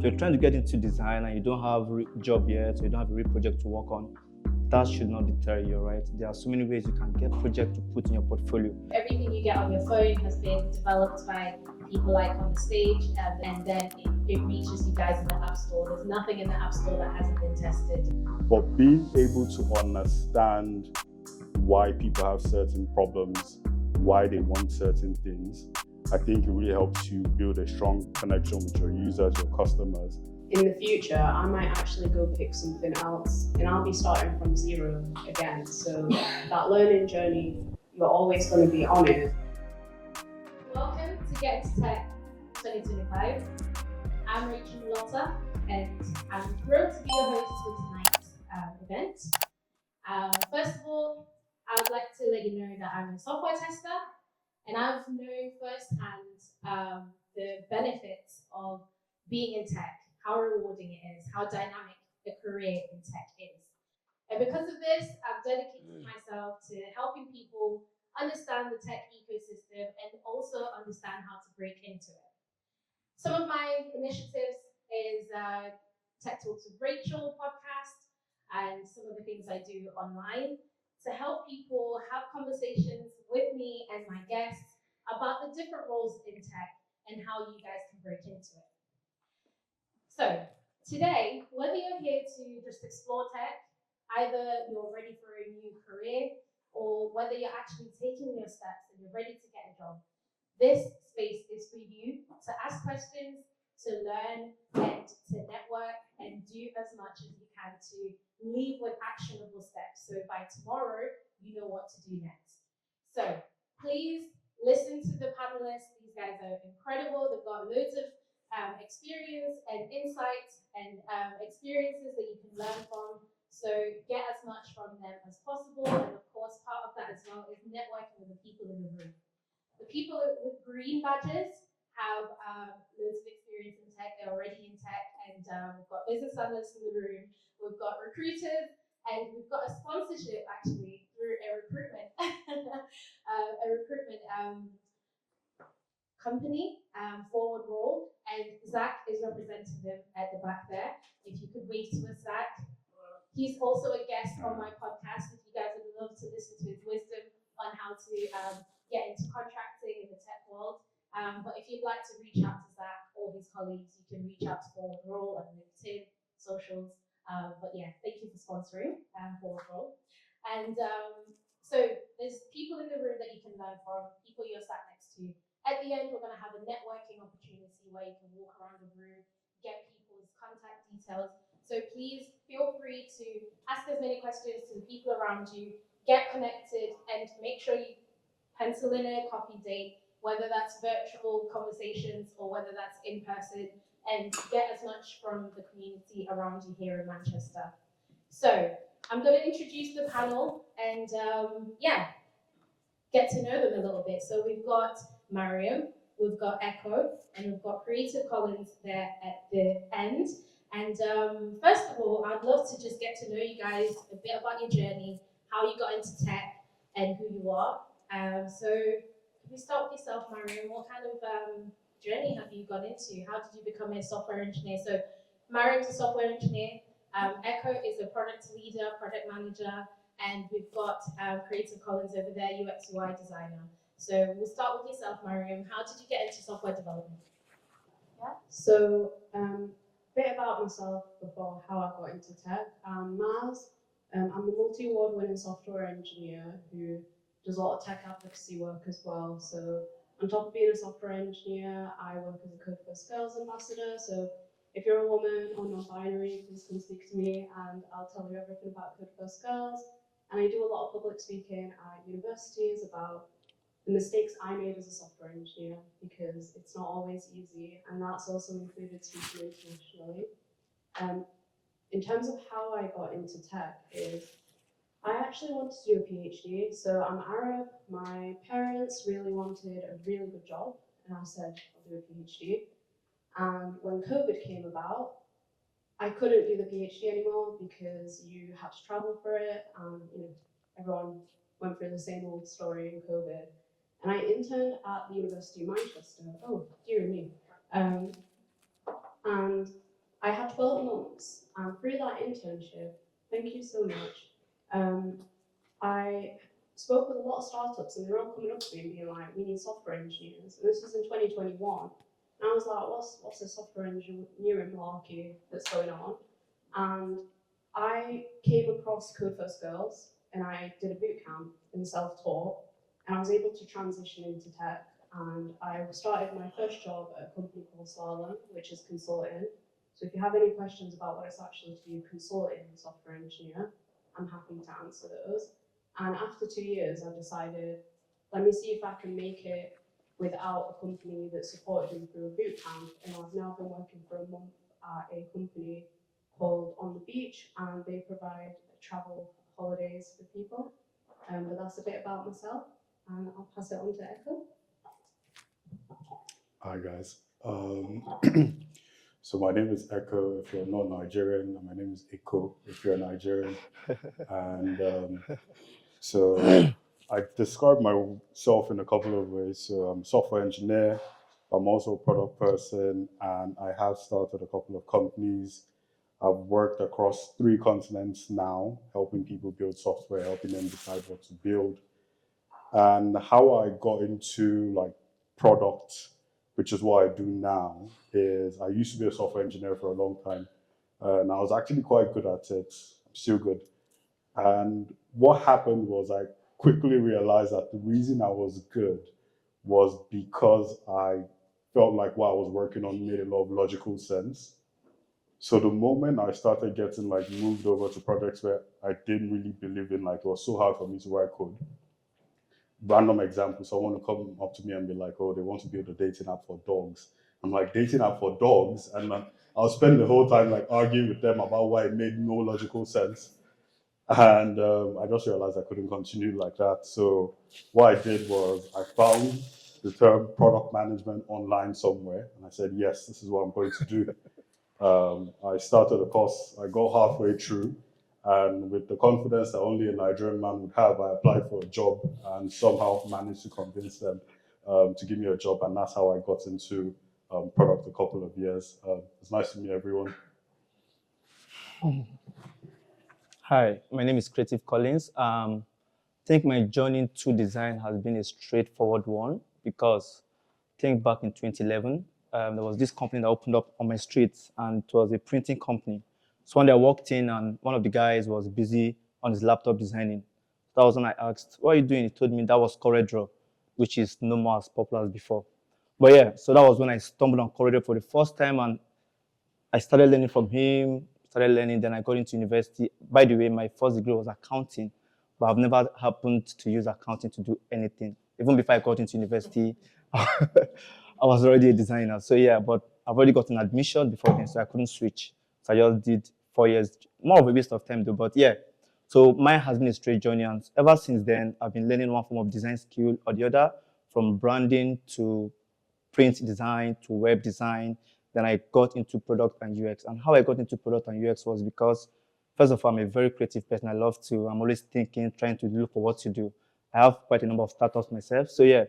you're trying to get into design and you don't have a job yet, or you don't have a real project to work on, that should not deter you, right? There are so many ways you can get projects to put in your portfolio. Everything you get on your phone has been developed by people like on the stage, and then it reaches you guys in the App Store. There's nothing in the App Store that hasn't been tested. But being able to understand why people have certain problems, why they want certain things, I think it really helps you build a strong connection with your users, your customers. In the future, I might actually go pick something else and I'll be starting from zero again. So that learning journey, you're always going to be on it. Welcome to Get Into Tech 2025. I'm Mlota, and I'm thrilled to be your host for tonight's event. First of all, I would like to let you know that I'm a software tester, and I've known firsthand the benefits of being in tech, how rewarding it is, how dynamic a career in tech is. And because of this, I've dedicated myself to helping people understand the tech ecosystem and also understand how to break into it. Some of my initiatives is Tech Talks with Rachel podcast and some of the things I do online to help people have conversations with me and my guests about the different roles in tech and how you guys can break into it. So today, whether you're here to just explore tech, either you're ready for a new career or whether you're actually taking your steps and you're ready to get a job, this space is for you to ask questions, to learn and to network and do as much as you can to leave with actionable steps. So by tomorrow, you know what to do next. So please listen to the panelists. These guys are incredible. They've got loads of experience and insights and experiences that you can learn from. So get as much from them as possible. And of course, part of that as well is networking with the people in the room. The people with green badges have loads of experience in tech. They're already in tech, and we've got business analysts in the room. We've got recruiters, and we've got a sponsorship actually through a recruitment company, Forward Roll, and Zach is representing them at the back there. If you could wave to us, Zach. He's also a guest on my podcast. If you guys would love to listen to his wisdom on how to get into contracting in the tech world. But if you'd like to reach out to Zach or his colleagues, you can reach out to Forward Roll on LinkedIn, socials. But yeah, thank you for sponsoring Forward Roll. And so there's people in the room that you can learn from, people you're sat next to. At the end, we're going to have a networking opportunity where you can walk around the room, get people's contact details. So please feel free to ask as many questions to the people around you, get connected, and make sure you pencil in a coffee date, whether that's virtual conversations or whether that's in person, and get as much from the community around you here in Manchester. So I'm going to introduce the panel and get to know them a little bit. So we've got Mariam, we've got Echo, and we've got Creative Collins there at the end. And first of all, I'd love to just get to know you guys a bit about your journey, how you got into tech, and who you are. So if we start with yourself, Mariam, what kind of journey have you gone into? How did you become a software engineer? So Mariam's a software engineer. Echo is a product leader, product manager, and we've got Creative Collins over there, UX UI designer. So we'll start with yourself, Mariam. How did you get into software development? Yeah. So a bit about myself before how I got into tech. Maz, I'm a multi-award winning software engineer who does a lot of tech advocacy work as well. So on top of being a software engineer, I work as a Code First Girls ambassador. So if you're a woman or non-binary, please come speak to me and I'll tell you everything about Code First Girls. And I do a lot of public speaking at universities about the mistakes I made as a software engineer, because it's not always easy, and that's also included speaking internationally. In terms of how I got into tech is, I actually wanted to do a PhD. So I'm Arab, my parents really wanted a really good job, and I said, I'll do a PhD. And when COVID came about, I couldn't do the PhD anymore because you had to travel for it, and everyone went through the same old story in COVID. And I interned at the University of Manchester. Oh, dear me. And I had 12 months, and through that internship, thank you so much, I spoke with a lot of startups, and they're all coming up to me and being like, we need software engineers. And this was in 2021. And I was like, what's a software engineering malarkey that's going on? And I came across Code First Girls, and I did a boot camp in self-taught, and I was able to transition into tech. And I started my first job at a company called Slalom, which is consulting. So if you have any questions about what it's actually to do consulting software engineer, I'm happy to answer those. And after 2 years, I decided, let me see if I can make it without a company that supported me through a boot camp. And I've now been working for a month at a company called On the Beach, and they provide travel holidays for people. But that's a bit about myself, and I'll pass it on to Echo. Hi guys. So my name is Echo if you're not Nigerian, and my name is Eko if you're Nigerian. And so I describe myself in a couple of ways. So I'm a software engineer, I'm also a product person, and I have started a couple of companies. I've worked across 3 continents now, helping people build software, helping them decide what to build. And how I got into like product, which is what I do now, is I used to be a software engineer for a long time, and I was actually quite good at it. I'm still good. And what happened was I quickly realized that the reason I was good was because I felt like what I was working on made a lot of logical sense. So the moment I started getting like moved over to projects where I didn't really believe in, like it was so hard for me to write code. Random example, someone will come up to me and be like, oh, they want to build a dating app for dogs. I'm like, dating app for dogs? And I'll spend the whole time like arguing with them about why it made no logical sense. And I just realized I couldn't continue like that. So what I did was I found the term product management online somewhere. And I said, yes, this is what I'm going to do. I started a course, I got halfway through. And with the confidence that only a Nigerian man would have, I applied for a job and somehow managed to convince them to give me a job. And that's how I got into product a couple of years. It's nice to meet everyone. Hi, my name is Creative Collins. I think my journey to design has been a straightforward one because I think back in 2011, there was this company that opened up on my street, and it was a printing company. So one day I walked in and one of the guys was busy on his laptop designing. That was when I asked, what are you doing? He told me that was CorelDRAW, which is no more as popular as before. But yeah, so that was when I stumbled on CorelDRAW for the first time, and I started learning from him, then I got into university. By the way, my first degree was accounting, but I've never happened to use accounting to do anything. Even before I got into university, I was already a designer. So yeah, but I've already gotten admission before then, so I couldn't switch. So I just did 4 years, more of a waste of time though, but yeah. So mine has been a straight journey, and ever since then, I've been learning one form of design skill or the other, from branding to print design to web design. Then I got into product and UX. And how I got into product and UX was because, first of all, I'm a very creative person. I'm always thinking, trying to look for what to do. I have quite a number of startups myself. So yeah,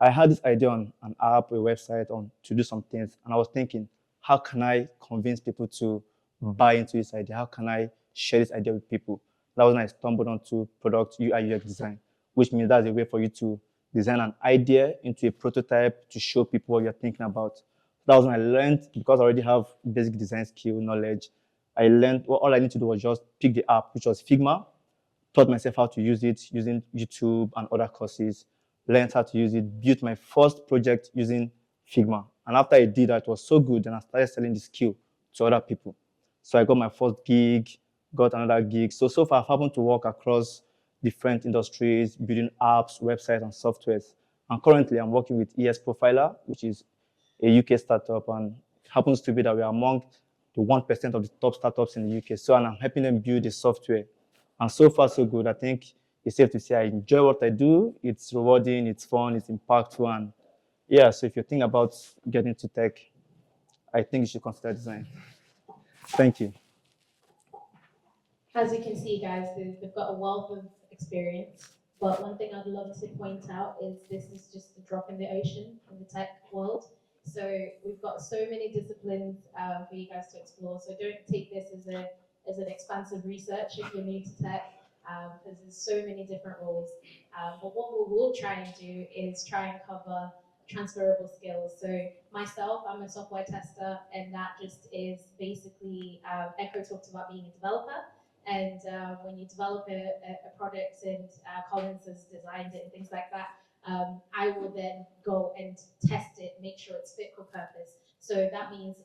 I had this idea on an app, a website, on to do some things. And I was thinking, how can I convince people to buy into this idea? How can I share this idea with people? That was when I stumbled onto product UI UX design, which means that's a way for you to design an idea into a prototype to show people what you're thinking about. That was when I learned, because I already have basic design skill knowledge. I learned all I need to do was just pick the app, which was Figma, taught myself how to use it using YouTube and other courses, learned how to use it, built my first project using Figma. And after I did that, it was so good, then I started selling the skill to other people. So I got my first gig, got another gig. So far I've happened to work across different industries, building apps, websites, and softwares. And currently I'm working with ES Profiler, which is a UK startup, and it happens to be that we are among the 1% of the top startups in the UK. So, and I'm helping them build the software. And so far, so good. I think it's safe to say I enjoy what I do. It's rewarding, it's fun, it's impactful. And yeah, so if you think about getting into tech, I think you should consider design. Thank you. As you can see, guys, they've got a wealth of experience. But one thing I'd love to point out is this is just a drop in the ocean in the tech world. So we've got so many disciplines for you guys to explore. So don't take this as an expansive research if you're new to tech, because there's so many different roles. But what we will try and do is try and cover transferable skills. So myself, I'm a software tester, and that just is basically Echo talked about being a developer. And when you develop a product and Collins has designed it and things like that, I will then go and test it, make sure it's fit for purpose. So that means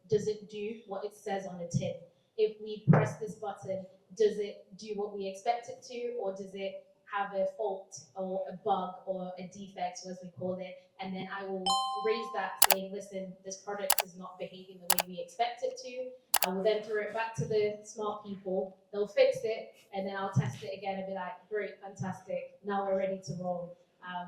does it do what it says on the tin? If we press this button, does it do what we expect it to, or does it have a fault or a bug or a defect, as we call it? And then I will raise that saying, listen, this product is not behaving the way we expect it to. I will then throw it back to the smart people. They'll fix it, and then I'll test it again and be like, great, fantastic. Now we're ready to roll.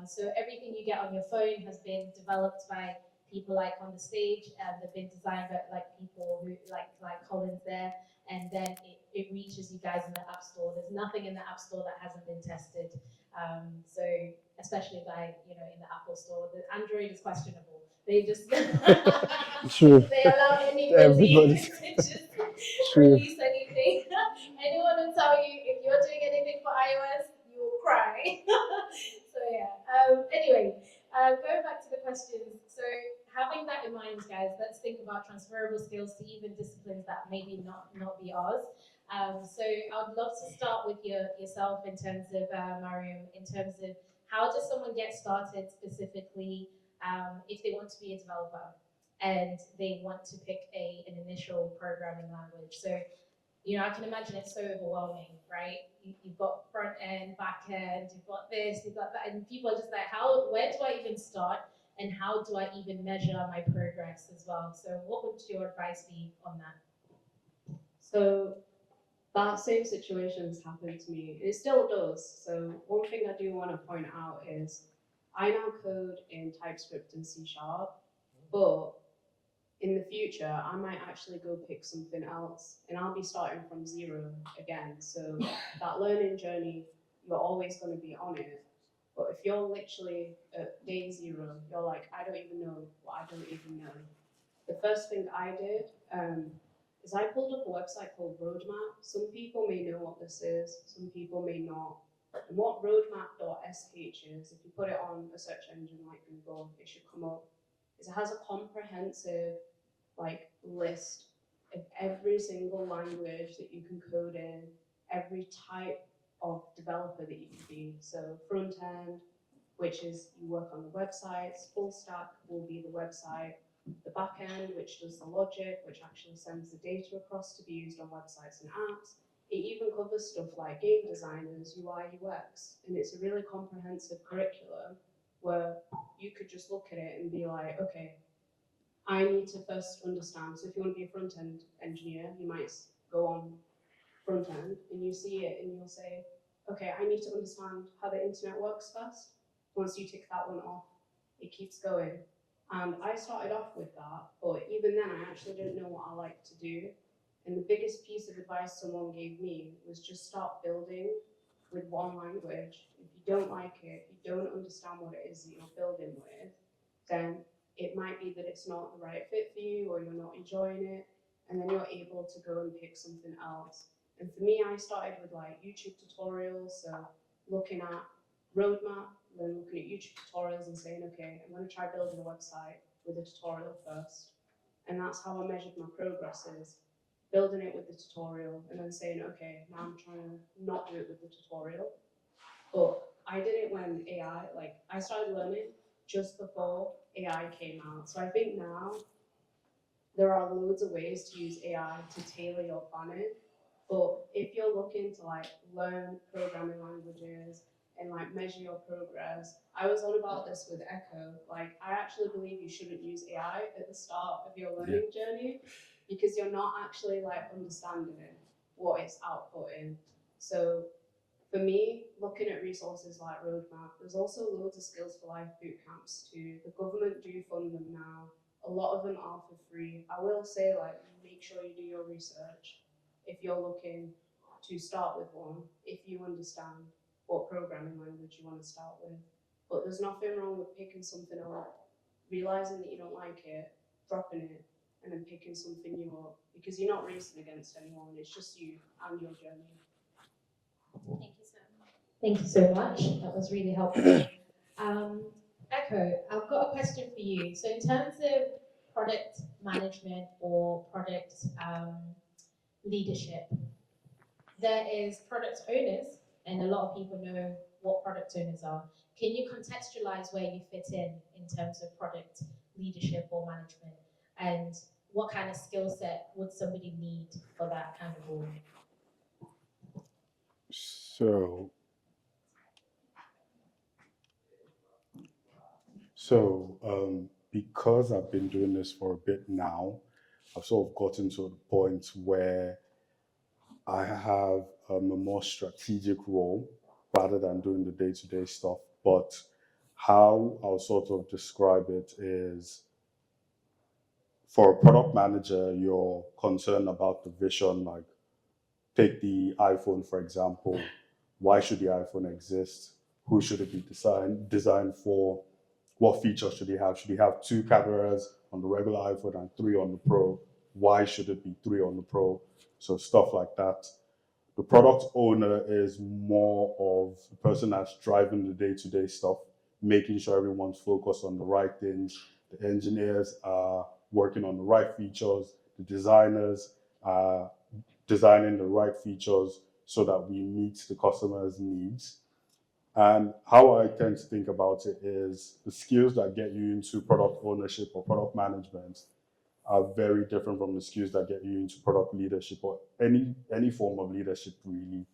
So everything you get on your phone has been developed by people like on the stage, and they've been designed by like people who like Collins there, and then it reaches you guys in the App Store. There's nothing in the App Store that hasn't been tested. So especially by in the Apple Store, the Android is questionable. They just True. they allow anybody Everybody. to just True. release anything. Anyone will tell you if you're doing anything for iOS, you will cry. So yeah. Anyway, going back to the questions. So having that in mind, guys, let's think about transferable skills to even disciplines that maybe not be ours. So I'd love to start with yourself in terms of Mariam, in terms of how does someone get started specifically if they want to be a developer and they want to pick an initial programming language. So I can imagine it's so overwhelming, right? You've got front end, back end, you've got this, you've got that, and people are just like, where do I even start? And how do I even measure my progress as well? So what would your advice be on that? So that same situation has happened to me. It still does. So one thing I do want to point out is I now code in TypeScript and C#, but in the future, I might actually go pick something else and I'll be starting from zero again. So that learning journey, you're always going to be on it. But if you're literally at day zero, you're like, I don't even know what I don't even know. The first thing I did is I pulled up a website called Roadmap. Some people may know what this is, some people may not. And what roadmap.sh is, if you put it on a search engine like Google, it should come up, is it has a comprehensive list of every single language that you can code in, every type of developer that you can be. So front end, which is you work on the websites, full stack will be the website, the back end, which does the logic, which actually sends the data across to be used on websites and apps. It even covers stuff like game designers, UI, UX, and it's a really comprehensive curriculum where you could just look at it and be like, okay, I need to first understand. So if you want to be a front end engineer, you might go on front end and you see it and you'll say, okay, I need to understand how the internet works first. Once you tick that one off, it keeps going. And I started off with that, but even then I actually didn't know what I liked to do. And the biggest piece of advice someone gave me was just start building with one language. If you don't like it, if you don't understand what it is that you're building with, then it might be that it's not the right fit for you or you're not enjoying it, and then you're able to go and pick something else. And for me, I started with YouTube tutorials, so looking at roadmap, then looking at YouTube tutorials and saying, okay, I'm going to try building a website with a tutorial first. And that's how I measured my progress, is building it with the tutorial and then saying, okay, now I'm trying to not do it with the tutorial. But I did it when I started learning just before AI came out. So I think now there are loads of ways to use AI to tailor your planning. But if you're looking to learn programming languages and measure your progress, I was on about this with Echo. I actually believe you shouldn't use AI at the start of your learning journey, because you're not actually understanding what it's outputting. So for me, looking at resources like Roadmap, there's also loads of Skills for Life bootcamps too. The government do fund them now. A lot of them are for free. I will say, make sure you do your research if you're looking to start with one, if you understand what programming language you want to start with. But there's nothing wrong with picking something up realizing that you don't like it, dropping it, and then picking something new up, because you're not racing against anyone. It's just you and your journey. Thank you so much. That was really helpful. Echo, I've got a question for you. So in terms of product management or product leadership, there is product owners, and a lot of people know what product owners are. Can you contextualize where you fit in terms of product leadership or management, and what kind of skill set would somebody need for that kind of role? Because I've been doing this for a bit now, I've sort of gotten to the point where I have a more strategic role rather than doing the day-to-day stuff. But how I'll sort of describe it is, for a product manager, you're concerned about the vision. Like, take the iPhone, for example. Why should the iPhone exist? Who should it be designed for? What features should it have? Should it have 2 cameras on the regular iPhone and 3 on the Pro? Why should it be 3 on the Pro? So stuff like that. The product owner is more of the person that's driving the day-to-day stuff, making sure everyone's focused on the right things. The engineers are working on the right features. The designers are designing the right features so that we meet the customer's needs. And how I tend to think about it is, the skills that get you into product ownership or product management are very different from the skills that get you into product leadership or any form of leadership, really.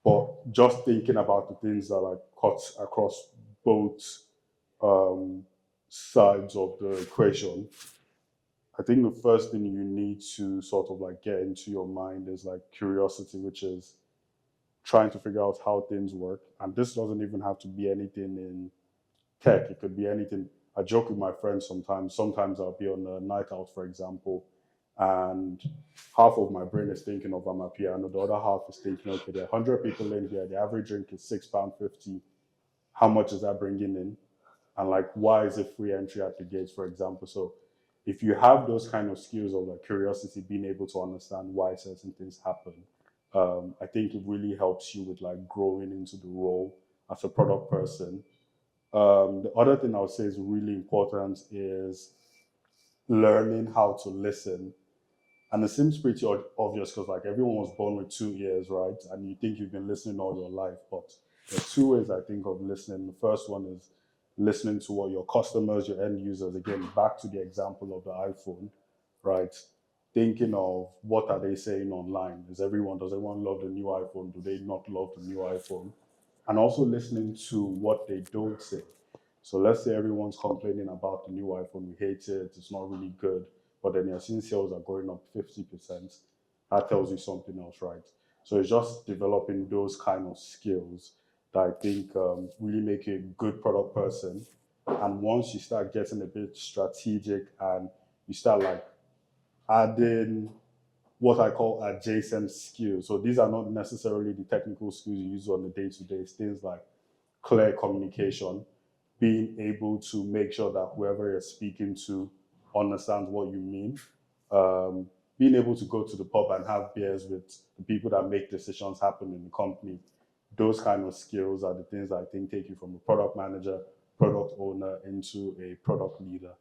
But just thinking about the things that are cut across both sides of the equation, I think the first thing you need to sort of like get into your mind is like curiosity, which is trying to figure out how things work. And this doesn't even have to be anything in tech. It could be anything. I joke with my friends sometimes. Sometimes I'll be on a night out, for example, and half of my brain is thinking of my piano. The other half is thinking, okay, there are 100 people in here. The average drink is £6.50. How much is that bringing in? And like, why is it free entry at the gates, for example? So if you have those kind of skills of like curiosity, being able to understand why certain things happen, I think it really helps you with like growing into the role as a product person. The other thing I would say is really important is learning how to listen. And it seems pretty obvious because like everyone was born with 2 ears, right? And you think you've been listening all your life, but there are 2 ways I think of listening. The first one is listening to what your customers, your end users, again, back to the example of the iPhone, right? Thinking of what are they saying online? Does everyone love the new iPhone? Do they not love the new iPhone? And also listening to what they don't say. So let's say everyone's complaining about the new iPhone, we hate it, it's not really good, but then you're seeing sales are going up 50%. That tells you something else, right? So it's just developing those kind of skills that I think really make you a good product person. And once you start getting a bit strategic and you start like adding what I call adjacent skills. So these are not necessarily the technical skills you use on the day-to-day. Things like clear communication, being able to make sure that whoever you're speaking to understands what you mean, being able to go to the pub and have beers with the people that make decisions happen in the company. Those kind of skills are the things that I think take you from a product manager, product owner into a product leader.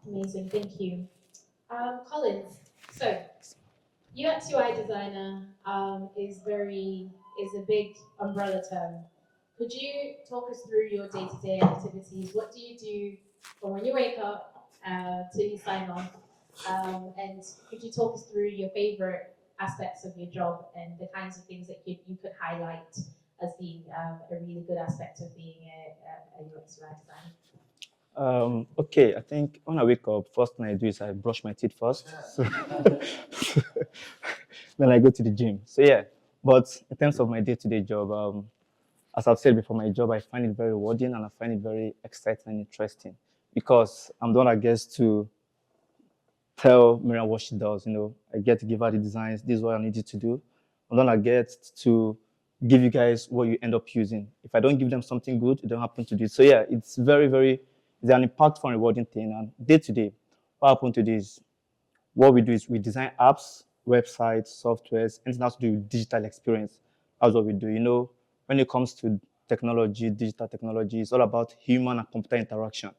Amazing, thank you. Collins, so UX UI designer is a big umbrella term. Could you talk us through your day-to-day activities? What do you do from when you wake up till you sign off? And could you talk us through your favorite aspects of your job and the kinds of things that you could highlight as being a really good aspect of being a UX UI designer? Okay, I think when I wake up, first thing I do is I brush my teeth first. So then I go to the gym. So yeah, but in terms of my day-to-day job, as I've said before, my job, I find it very rewarding and I find it very exciting and interesting because I'm the one that gets to tell Miriam what she does. I get to give her the designs. This is what I need you to do. I'm the one that gets to give you guys what you end up using. If I don't give them something good, it don't happen to do it. So yeah, it's very, very, it's an impactful and rewarding thing. And day to day, what happened to this? What we do is we design apps, websites, softwares, anything that has to do with digital experience. That's what we do. You know, when it comes to technology, digital technology, it's all about human and computer interaction.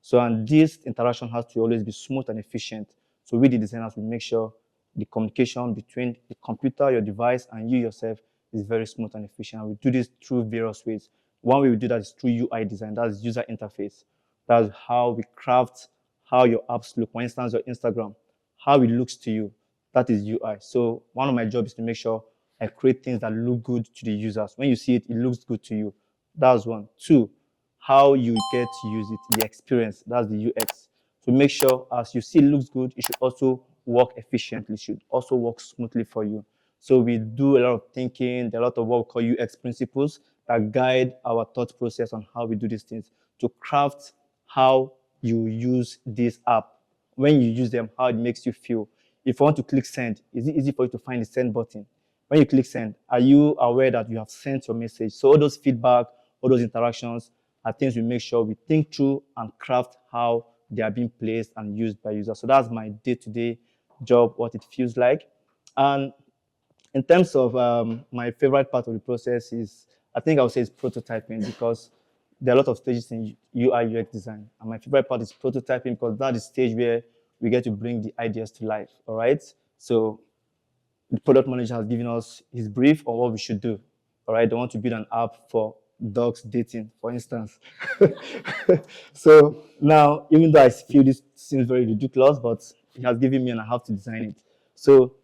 So, and this interaction has to always be smooth and efficient. So, we, the designers, we make sure the communication between the computer, your device, and you yourself is very smooth and efficient. And we do this through various ways. One way we do that is through UI design, that's user interface. That's how we craft how your apps look. For instance, your Instagram, how it looks to you. That is UI. So one of my jobs is to make sure I create things that look good to the users. When you see it, it looks good to you. That's one. Two, how you get to use it, the experience. That's the UX. So make sure as you see it looks good, it should also work efficiently, it should also work smoothly for you. So we do a lot of thinking, there are a lot of what we call UX principles that guide our thought process on how we do these things to craft how you use this app. When you use them, how it makes you feel. If you want to click send, is it easy for you to find the send button? When you click send, are you aware that you have sent your message? So all those feedback, all those interactions are things we make sure we think through and craft how they are being placed and used by users. So that's my day-to-day job, what it feels like. And in terms of my favorite part of the process is, I think I would say it's prototyping because there are a lot of stages in UI UX design. And my favorite part is prototyping because that's the stage where we get to bring the ideas to life. All right. So the product manager has given us his brief on what we should do. All right. They want to build an app for dogs dating, for instance. So now, even though I feel this seems very ridiculous, but he has given me and I have to design it. So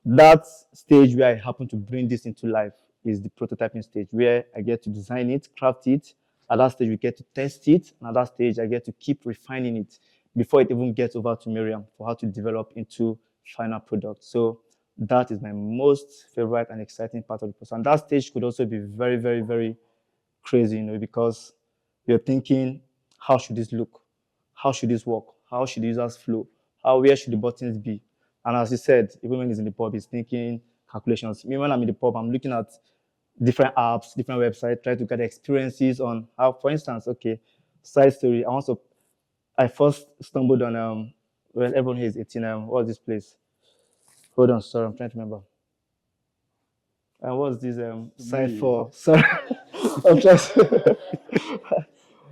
that stage where I happen to bring this into life is the prototyping stage where I get to design it, craft it. At that stage, we get to test it. And at that stage, I get to keep refining it before it even gets over to Miriam for how to develop into final product. So that is my most favorite and exciting part of the process. And that stage could also be very, very, very crazy, because you're thinking, how should this look? How should this work? How should the users flow? Where should the buttons be? And as you said, even when he's in the pub, he's thinking calculations. Me, when I'm in the pub, I'm looking at different apps, different websites, try to get experiences on how, for instance, okay, side story. I first stumbled on well, everyone here is 18. What's this place? Hold on, sorry, I'm trying to remember. And what's this site Me. for? Sorry, I'm trying.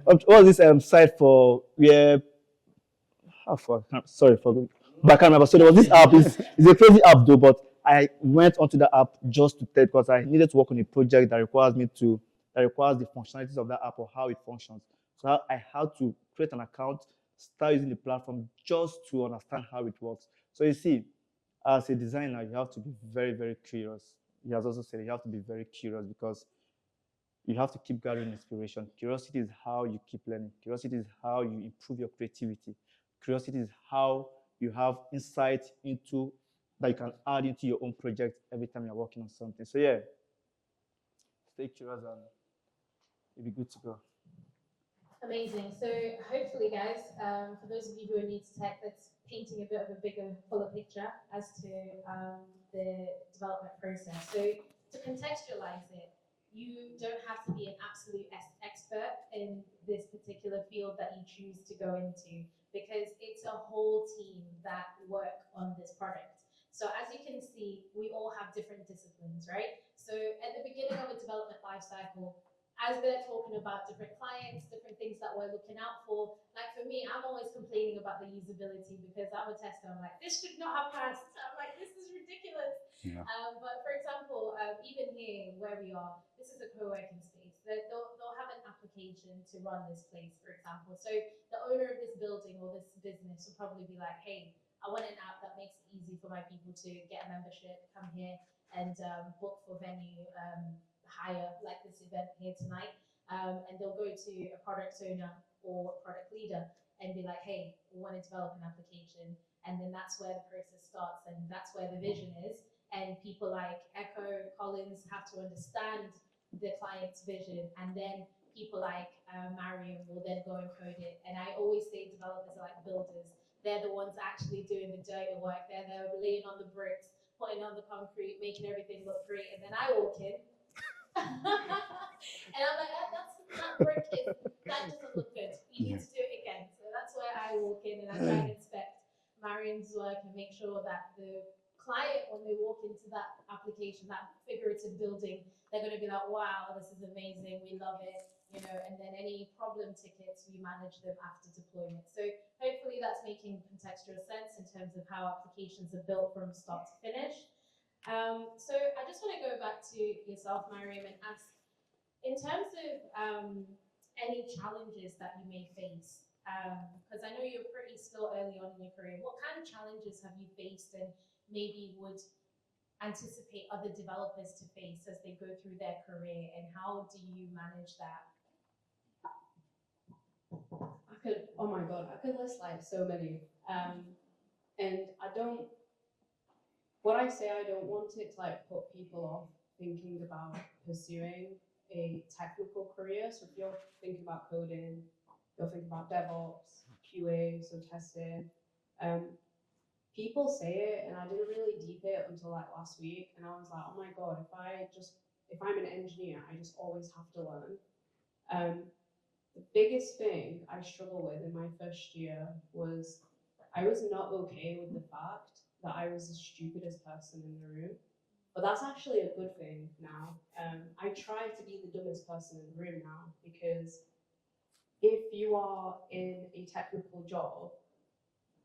What's this site for? Where sorry for, but I can't remember. So there was this app. It's a crazy app though, but I went onto the app just to test because I needed to work on a project that requires the functionalities of that app or how it functions. So I had to create an account, start using the platform just to understand how it works. So you see, as a designer, you have to be very, very curious. He has also said you have to be very curious because you have to keep gathering inspiration. Curiosity is how you keep learning. Curiosity is how you improve your creativity. Curiosity is how you have insight into that you can add into your own project every time you're working on something. So yeah, stay curious and you'll be good to go. Amazing. So hopefully, guys, for those of you who are new to tech, that's painting a bit of a bigger, fuller picture as to the development process. So to contextualize it, you don't have to be an absolute expert in this particular field that you choose to go into because it's a whole team that work on this product. So as you can see, we all have different disciplines, right? So at the beginning of a development lifecycle, as they're talking about different clients, different things that we're looking out for. Like for me, I'm always complaining about the usability because I'm a tester. I'm like, this should not have passed. I'm like, this is ridiculous. Yeah. But for example, even here where we are, this is a co-working space. They'll have an application to run this place, for example. So the owner of this building or this business will probably be like, hey, I want an app that makes it easy for my people to get a membership, come here and book for venue, hire like this event here tonight, and they'll go to a product owner or product leader and be like, hey, we want to develop an application. And then that's where the process starts and that's where the vision is. And people like Echo, Collins have to understand the client's vision. And then people like Mariam will then go and code it. And I always say developers are like builders. They're the ones actually doing the dirty work. They're laying on the bricks, putting on the concrete, making everything look great. And then I walk in And I'm like, that brick that doesn't look good. You need to do it again. So that's where I walk in and I try and inspect Marion's work and make sure that the client, when they walk into that application, that figurative building, they're going to be like, wow, this is amazing, we love it, and then any problem tickets, we manage them after deployment. So hopefully that's making contextual sense in terms of how applications are built from start to finish. So I just want to go back to yourself, Mariam, and ask, in terms of any challenges that you may face, because I know you're pretty still early on in your career, what kind of challenges have you faced and maybe would anticipate other developers to face as they go through their career, and how do you manage that? Oh my god, I could list like so many. And what I say, I don't want it to like put people off thinking about pursuing a technical career. So if you're thinking about coding, you're thinking about DevOps, QA, so testing. People say it, and I didn't really deep it until like last week, and I was like, oh my god, if I'm an engineer, I just always have to learn. The biggest thing I struggled with in my first year was I was not okay with the fact that I was the stupidest person in the room. But that's actually a good thing now. I try to be the dumbest person in the room now, because if you are in a technical job,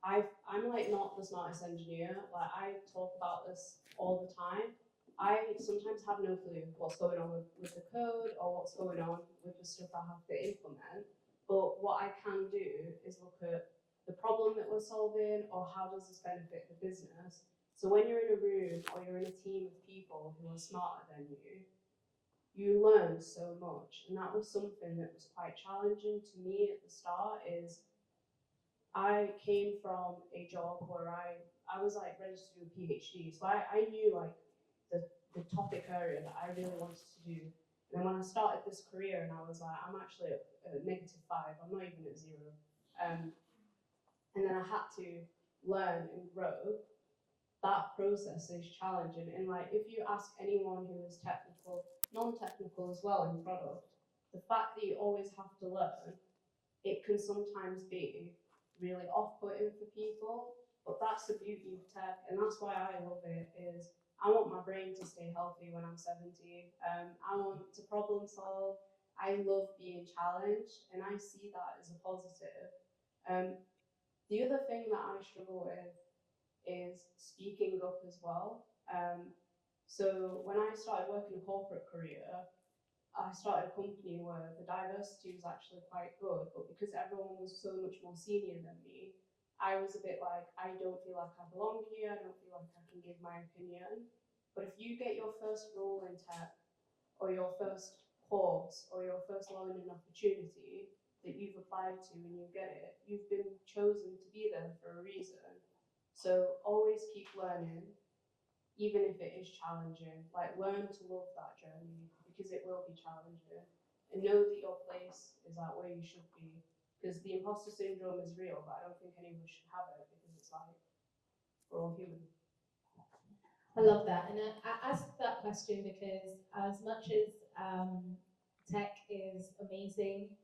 I'm like not the smartest engineer. Like I talk about this all the time. I sometimes have no clue what's going on with the code or what's going on with the stuff I have to implement. But what I can do is look at the problem that we're solving, or how does this benefit the business. So when you're in a room or you're in a team of people who are smarter than you learn so much. And that was something that was quite challenging to me at the start. Is I came from a job where I was like ready to do a PhD, so I knew like the topic area that I really wanted to do. And then when I started this career, and I was like, I'm actually at -5, I'm not even at 0. And then I had to learn and grow. That process is challenging. And like, if you ask anyone who is technical, non-technical as well in product, the fact that you always have to learn, it can sometimes be really off-putting for people, but that's the beauty of tech, and that's why I love it. Is I want my brain to stay healthy when I'm 70. I want to problem solve. I love being challenged, and I see that as a positive. The other thing that I struggle with is speaking up as well. So when I started working a corporate career, I started a company where the diversity was actually quite good, but because everyone was so much more senior than me, I was a bit like, I don't feel like I belong here, I don't feel like I can give my opinion. But if you get your first role in tech, or your first course, or your first learning opportunity that you've applied to and you get it, you've been chosen to be there for a reason. So always keep learning, even if it is challenging. Like, learn to love that journey, because it will be challenging. And know that your place is like where you should be. Because the imposter syndrome is real, but I don't think anyone should have it, because it's like, we're all human. I love that. And I asked that question because as much as tech is amazing,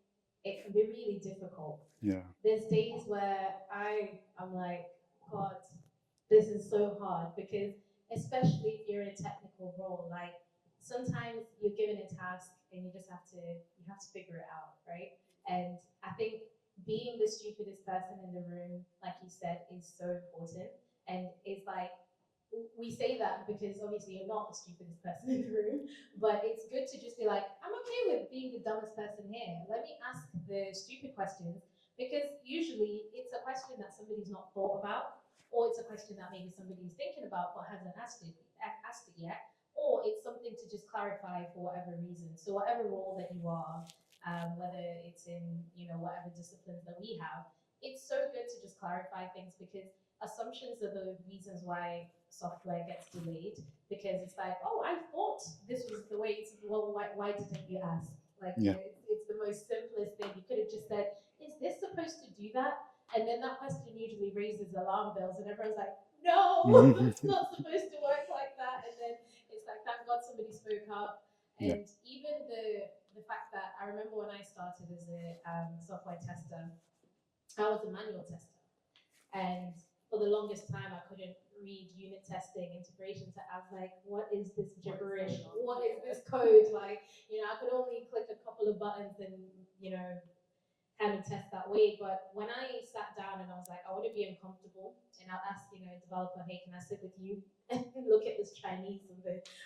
it can be really difficult. Yeah. There's days where I'm like, God, this is so hard, because especially if you're in a technical role, like sometimes you're given a task and you have to figure it out, right? And I think being the stupidest person in the room, like you said, is so important. And it's like, we say that because obviously you're not the stupidest person in the room, but it's good to just be like, I'm okay with being the dumbest person here. Let me ask the stupid questions, because usually it's a question that somebody's not thought about, or it's a question that maybe somebody's thinking about but hasn't asked it yet, or it's something to just clarify for whatever reason. So whatever role that you are, whether it's in whatever disciplines that we have, it's so good to just clarify things, because assumptions are the reasons why software gets delayed, because it's like, oh, I thought this was the way it's, well, why didn't you ask? Like, Yeah. it's the most simplest thing. You could have just said, is this supposed to do that? And then that question usually raises alarm bells, and everyone's like, no, it's not supposed to work like that. And then it's like, thank God somebody spoke up. Yeah. And even the fact that I remember when I started as a software tester, I was a manual tester. And for the longest time, I couldn't read unit testing, integrations. I was like, what is this gibberish? What is this code? Like, I could only click a couple of buttons and, kind of test that way. But when I sat down and I was like, I want to be uncomfortable, and I'll ask, a developer, hey, can I sit with you and look at this Chinese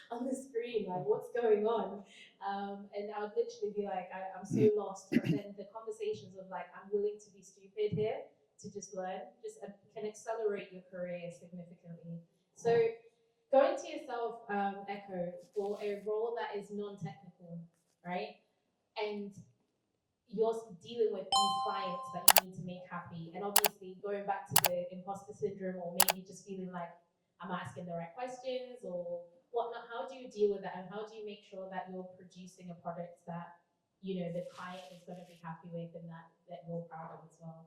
on the screen? Like, what's going on? And I would literally be like, I'm so lost. But then the conversations of like, I'm willing to be stupid here to just learn, just can accelerate your career significantly. So going to yourself, Echo, for a role that is non-technical, right? And you're dealing with these clients that you need to make happy. And obviously, going back to the imposter syndrome, or maybe just feeling like I'm asking the right questions or whatnot, how do you deal with that? And how do you make sure that you're producing a product that, the client is going to be happy with and that you're proud of as well?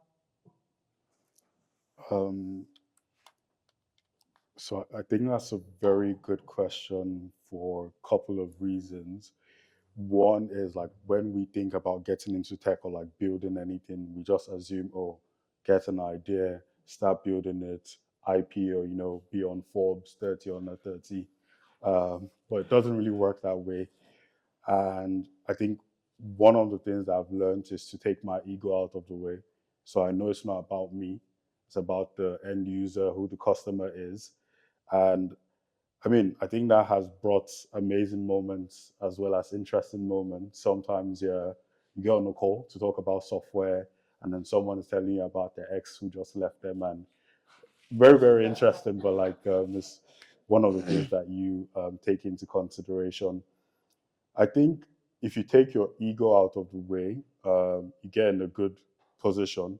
Um, so I think that's a very good question for a couple of reasons. One is like when we think about getting into tech or like building anything, we just assume, oh, get an idea, start building it, IPO, be on Forbes 30 under 30. But it doesn't really work that way. And I think one of the things that I've learned is to take my ego out of the way. So I know it's not about me, it's about the end user, who the customer is. And I mean, I think that has brought amazing moments as well as interesting moments. Sometimes, yeah, you get on a call to talk about software, and then someone is telling you about their ex who just left them, and very, very interesting. But like, it's one of the things that you take into consideration. I think if you take your ego out of the way, you get in a good position.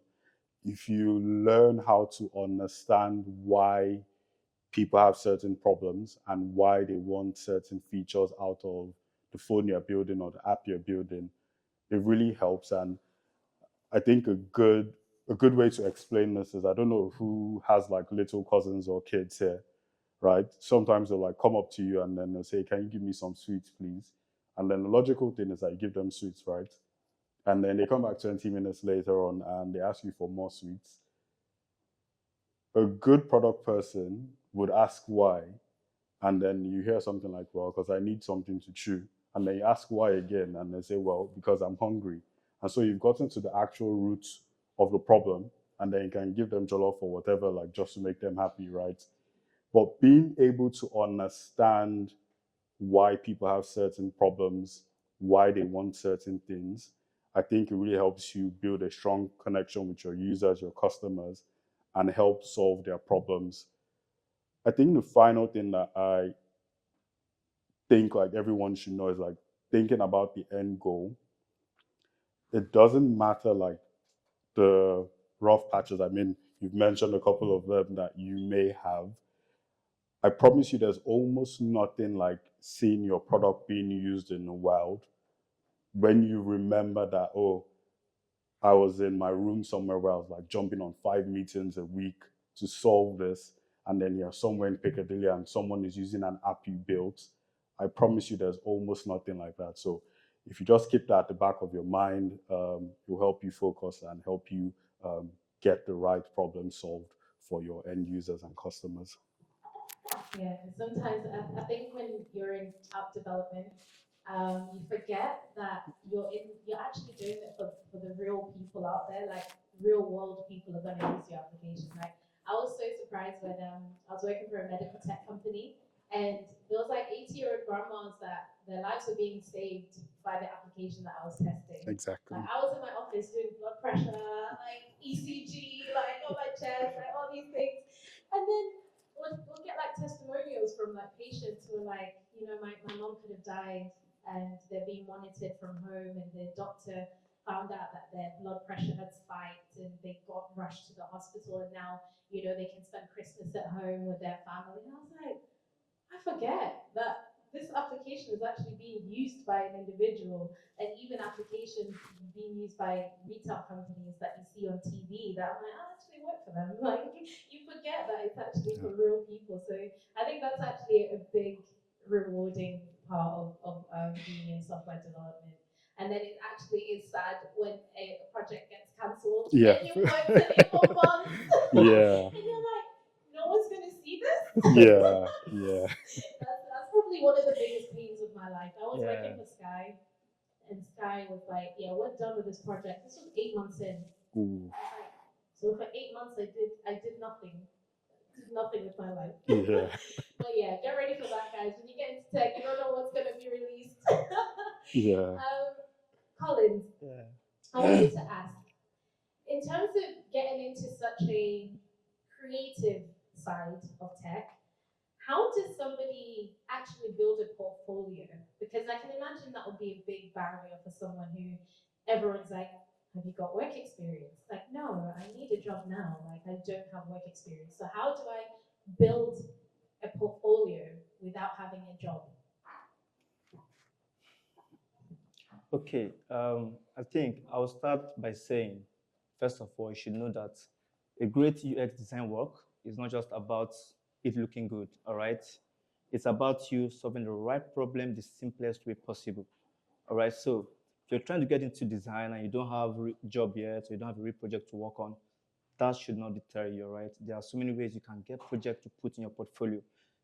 If you learn how to understand why people have certain problems and why they want certain features out of the phone you're building or the app you're building, it really helps. And I think a good way to explain this is, I don't know who has like little cousins or kids here, right? Sometimes they'll like come up to you and then they'll say, can you give me some sweets, please? And then the logical thing is I give them sweets, right? And then they come back 20 minutes later on and they ask you for more sweets. A good product person would ask why, and then you hear something like, well, because I need something to chew. And then you ask why again, and they say, well, because I'm hungry. And so you've gotten to the actual root of the problem, and then you can give them jollof or whatever, like just to make them happy, right? But being able to understand why people have certain problems, why they want certain things, I think it really helps you build a strong connection with your users, your customers, and help solve their problems. I think the final thing that I think like everyone should know is like thinking about the end goal. It doesn't matter like the rough patches. I mean, you've mentioned a couple of them that you may have. I promise you, there's almost nothing like seeing your product being used in the wild when you remember that, oh, I was in my room somewhere where I was like jumping on 5 meetings a week to solve this. And then you're somewhere in Piccadilly and someone is using an app you built. I promise you, there's almost nothing like that. So if you just keep that at the back of your mind, it will help you focus and help you get the right problem solved for your end users and customers. Yeah, sometimes I think when you're in app development, you forget that you're actually doing it for the real people out there, like real world people are gonna use your application, right? I was so surprised when I was working for a medical tech company and there was like 80-year-old grandmas that their lives were being saved by the application that I was testing. Exactly. Like I was in my office doing blood pressure, like ECG, like on my chest, like all these things. And then we'll get like testimonials from like patients who are like, my mom could have died and they're being monitored from home and the doctor found out that their blood pressure had spiked and they got rushed to the hospital and now, they can spend Christmas at home with their family. And I was like, I forget that this application is actually being used by an individual and even applications being used by retail companies that you see on TV that I'm like, I actually work for them. Like you forget that it's actually for real people. So I think that's actually a big rewarding part of being in software development. And then it actually is sad when a project gets cancelled Yeah. and you've worked on it for months. Yeah. And you're like, no one's going to see this. Yeah. Yeah. That's probably one of the biggest pains of my life. I was Yeah. working for Sky, and Sky was like, "Yeah, we're done with this project." This was 8 months in. Ooh. I was like, so for 8 months, I did nothing, with my life. Yeah. But yeah, get ready for that, guys. When you get into tech, you don't know what's going to be released. Yeah. Collins, Yeah. I wanted to ask, in terms of getting into such a creative side of tech, how does somebody actually build a portfolio? Because I can imagine that would be a big barrier for someone who everyone's like, have you got work experience? Like, no, I need a job now. Like, I don't have work experience. So how do I build a portfolio without having a job? Okay, I think I'll start by saying, first of all, you should know that a great UX design work is not just about it looking good, all right? It's about you solving the right problem the simplest way possible, all right? So if you're trying to get into design and you don't have a job yet, or you don't have a real project to work on, that should not deter you, right? There are so many ways you can get projects to put in your portfolio.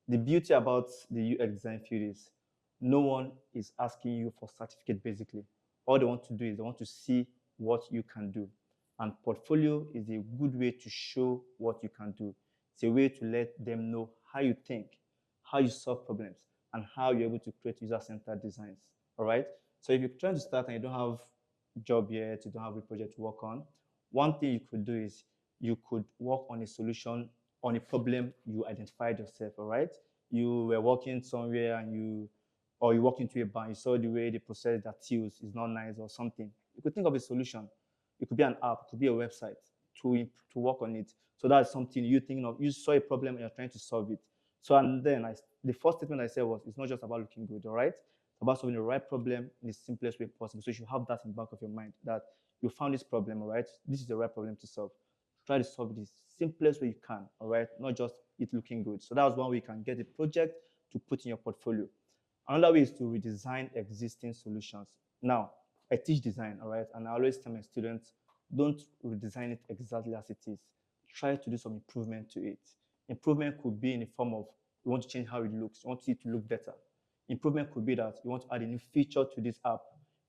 The beauty about the UX design field is no one is asking you for certificate basically. All they want to do is they want to see what you can do. And portfolio is a good way to show what you can do. It's a way to let them know how you think, how you solve problems, and how you're able to create user-centered designs. All right. So if you're trying to start and you don't have a job yet, you don't have a project to work on, one thing you could do is you could work on a solution on a problem you identified yourself. All right. You were working somewhere and you walked into a bank, you saw the way they process their tills is not nice or something. You could think of a solution. It could be an app, it could be a website to work on it. So that's something you thinking of. You saw a problem and you're trying to solve it. So and then the first statement I said was it's not just about looking good, all right? It's about solving the right problem in the simplest way possible. So you should have that in the back of your mind that you found this problem, all right? This is the right problem to solve. Try to solve it the simplest way you can, all right? Not just it looking good. So that's one way you can get a project to put in your portfolio. Another way is to redesign existing solutions. Now, I teach design, all right? And I always tell my students, don't redesign it exactly as it is. Try to do some improvement to it. Improvement could be in the form of you want to change how it looks, you want it to look better. Improvement could be that you want to add a new feature to this app.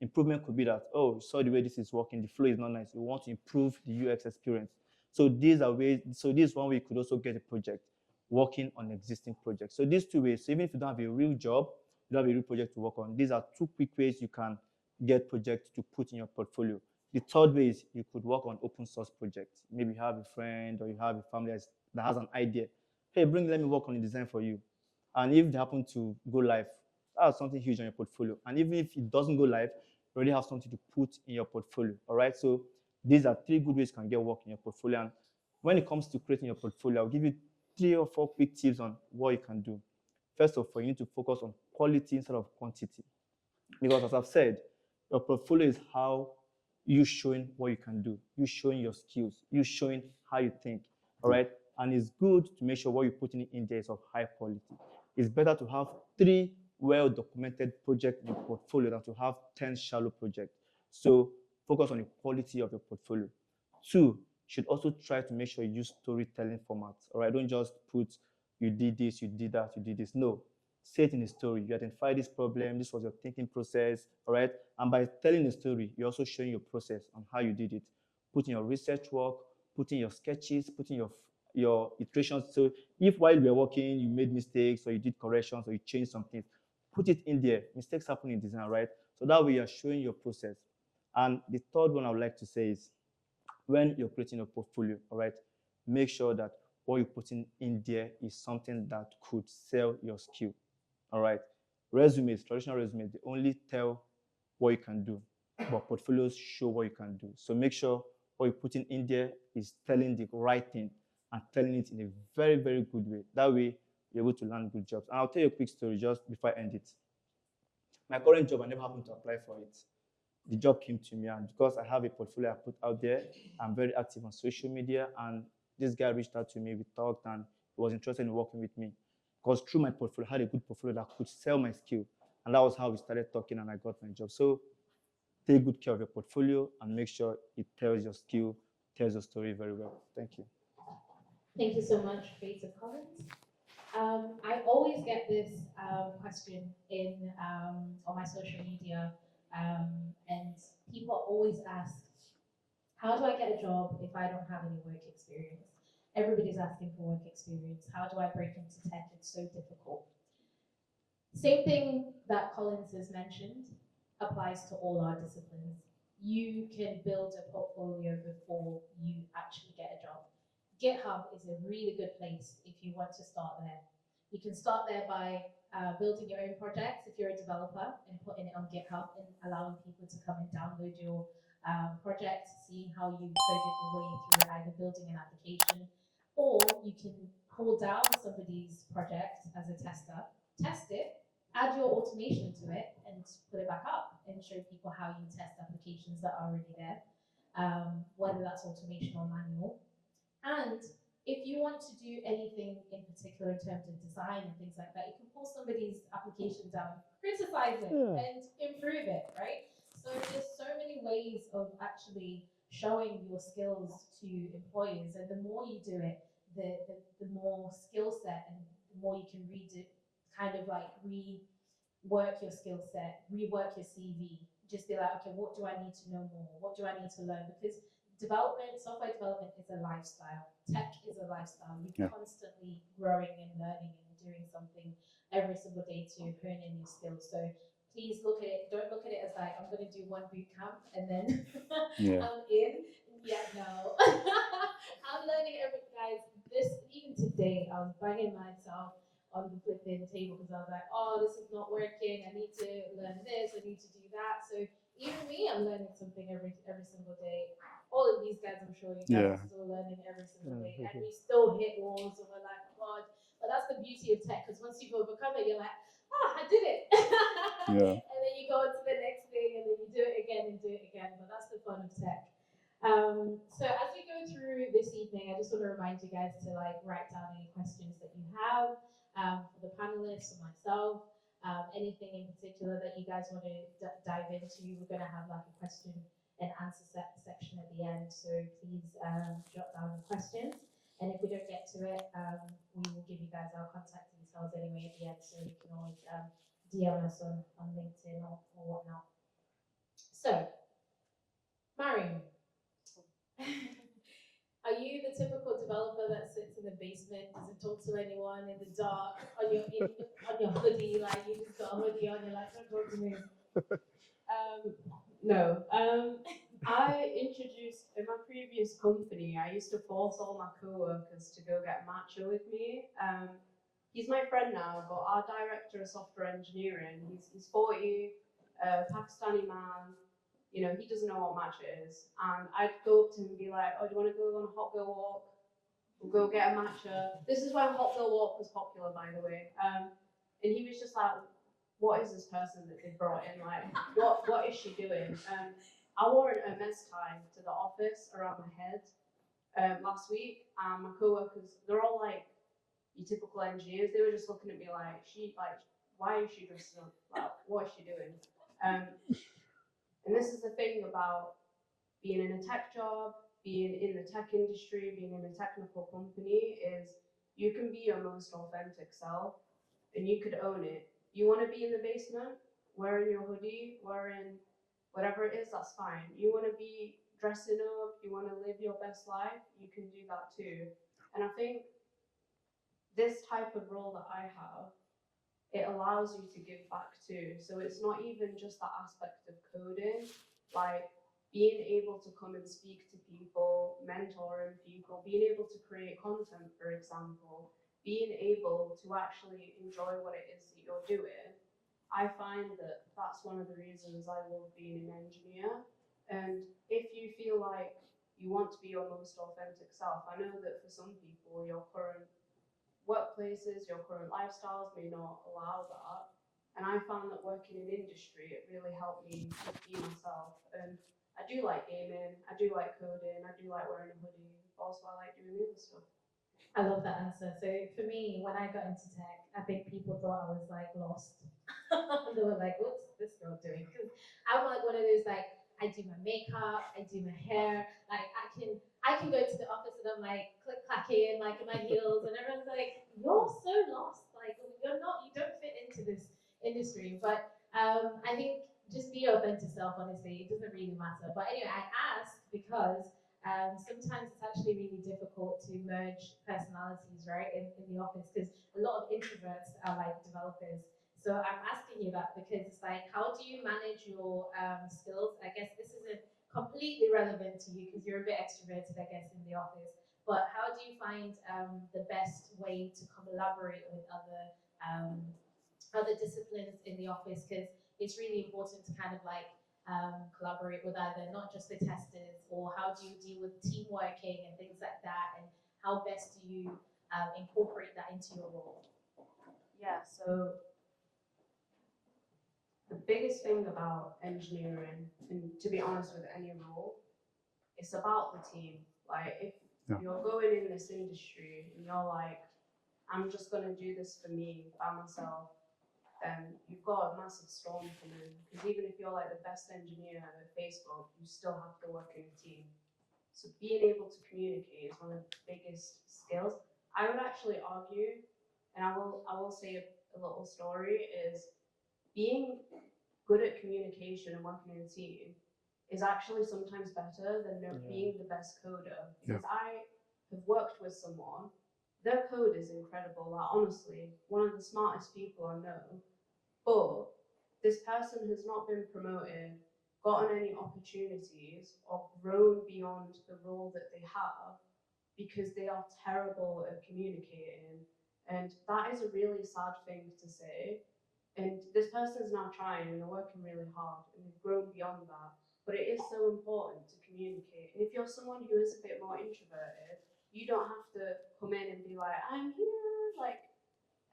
Improvement could be that, oh, you saw the way this is working, the flow is not nice. You want to improve the UX experience. So these are ways, so this one way you could also get a project working on existing projects. So these two ways, so even if you don't have a real job, you don't have a real project to work on, these are two quick ways you can get projects to put in your portfolio. The third way is you could work on open source projects. Maybe you have a friend or you have a family that has an idea. Hey, let me work on the design for you. And if they happen to go live, that's something huge on your portfolio. And even if it doesn't go live, you already have something to put in your portfolio. All right. So these are three good ways you can get work in your portfolio. And when it comes to creating your portfolio, I'll give you 3 or 4 quick tips on what you can do. First of all, you need to focus on quality instead of quantity. Because as I've said, your portfolio is how you showing what you can do, you showing your skills, you showing how you think. All right. And it's good to make sure what you're putting in there is of high quality. It's better to have 3 well-documented projects in your portfolio than to have 10 shallow projects. So focus on the quality of your portfolio. 2, you should also try to make sure you use storytelling formats. All right. Don't just put you did this, you did that, you did this. No, say it in a story. You identify this problem, this was your thinking process, all right? And by telling a story, you're also showing your process on how you did it. Put in your research work, put in your sketches, put in your iterations. So if while you were working, you made mistakes or you did corrections or you changed some things, put it in there. Mistakes happen in design, right? So that way you're showing your process. And the third one I would like to say is when you're creating a portfolio, all right, make sure that what you're putting in there is something that could sell your skill. All right. Resumes, traditional resumes, they only tell what you can do, but portfolios show what you can do. So make sure what you're putting in there is telling the right thing and telling it in a very, very good way. That way, you're able to land good jobs. And I'll tell you a quick story just before I end it. My current job, I never happened to apply for it. The job came to me, and because I have a portfolio I put out there, I'm very active on social media, and this guy reached out to me, we talked, and he was interested in working with me because through my portfolio I had a good portfolio that could sell my skill, And that was how we started talking and I got my job. So take good care of your portfolio and make sure it tells your skill, tells your story very well. Thank you. Thank you so much, Creative Commons. I always get this question in on my social media, and people always ask, "How do I get a job if I don't have any work experience?" Everybody's asking for work experience. How do I break into tech? It's so difficult. Same thing that Collins has mentioned applies to all our disciplines. You can build a portfolio before you actually get a job. GitHub is a really good place if you want to start there. You can start there by building your own projects if you're a developer and putting it on GitHub and allowing people to come and download your project, seeing how you coded your way through either building an application, or you can pull down somebody's project as a tester, test it, add your automation to it, and put it back up and show people how you test applications that are already there, whether that's automation or manual. And if you want to do anything in particular in terms of design and things like that, you can pull somebody's application down, criticize it, and improve it, right? So there's so many ways of actually showing your skills to employers, and the more you do it, the more skill set and the more you can read it, kind of like rework your skill set, rework your CV. Just be like, okay, what do I need to know more? What do I need to learn? Because development, software development is a lifestyle. Tech is a lifestyle. You're constantly growing and learning and doing something every single day to hone in your skills. So please look at it. Don't look at it as like, I'm going to do one boot camp and then I'm in. Yeah, no. I'm learning every, guys, this, even today, I was banging myself on the flipping table because I was like, oh, this is not working. I need to learn this. I need to do that. So even me, I'm learning something every single day. All of these guys, I'm sure you guys are still learning every single day, and we still hit walls, and we're like, oh, God. But that's the beauty of tech, because once you've overcome it, you're like, oh, I did it. And then you go on to the next thing, and then you do it again and do it again. But that's the fun of tech. So as we go through this evening, I just want to remind you guys to like write down any questions that you have for the panelists or myself. Anything in particular that you guys want to dive into, we're going to have like a question and answer section at the end. So please jot down your questions. And if we don't get to it, we will give you guys our contact details anyway at the end, so you can always DM us on LinkedIn or whatnot. So, Mariam, are you the typical developer that sits in the basement, doesn't talk to anyone in the dark, on your hoodie, like you just got a hoodie on, you're like, don't talk to me? No. I introduced, in my previous company, I used to force all my co-workers to go get matcha with me. He's my friend now, but our director of software engineering, he's 40, Pakistani man. You know, he doesn't know what matcha is. And I'd go up to him and be like, oh, do you want to go on a hot girl walk? We'll go get a matcha. This is when hot girl walk was popular, by the way. And he was just like, what is this person that they brought in? Like, what is she doing? I wore an Hermes tie to the office around my head last week, and my co-workers, they're all like, your typical engineers, they were just looking at me like, why is she dressed up? Like, what is she doing? And this is the thing about being in a tech job, being in the tech industry, being in a technical company, is you can be your most authentic self and you could own it. You want to be in the basement, wearing your hoodie, wearing whatever it is, that's fine. You want to be dressing up, you want to live your best life, you can do that too. And I think this type of role that I have, it allows you to give back too. So it's not even just that aspect of coding, like being able to come and speak to people, mentoring people, being able to create content, for example, being able to actually enjoy what it is that you're doing. I find that that's one of the reasons I love being an engineer. And if you feel like you want to be your most authentic self, I know that for some people, your current workplaces, your current lifestyles may not allow that. And I found that working in industry, it really helped me to be myself. And I do like gaming, I do like coding, I do like wearing a hoodie, but also I like doing the other stuff. I love that answer. So for me, when I got into tech, I think people thought I was like lost. They were like, what's this girl doing? Because I'm like one of those like, I do my makeup, I do my hair, like I can go to the office and I'm like click clacking like in my heels, and everyone's like, you're so lost, like you don't fit into this industry. But I think just be your authentic self. Honestly, it doesn't really matter. But anyway, I ask because sometimes it's actually really difficult to merge personalities, right, in the office, because a lot of introverts are like developers. So I'm asking you that because it's like, how do you manage your skills? I guess this isn't completely relevant to you because you're a bit extroverted, I guess, in the office. But how do you find the best way to collaborate with other disciplines in the office? Because it's really important to kind of like collaborate with either not just the testers, or how do you deal with team working and things like that, and how best do you incorporate that into your role? Yeah, so the biggest thing about engineering, and to be honest with any role, it's about the team. Like if you're going in this industry and you're like, I'm just gonna do this for me by myself, then you've got a massive storm coming. Because even if you're like the best engineer at Facebook, you still have to work in a team. So being able to communicate is one of the biggest skills. I would actually argue, and I will say a little story, is being good at communication and working in a team is actually sometimes better than being the best coder. Because I have worked with someone, their code is incredible. Like, honestly, one of the smartest people I know. But this person has not been promoted, gotten any opportunities, or grown beyond the role that they have because they are terrible at communicating. And that is a really sad thing to say. And this person's now trying and they're working really hard and they've grown beyond that. But it is so important to communicate. And if you're someone who is a bit more introverted, you don't have to come in and be like, I'm here, like,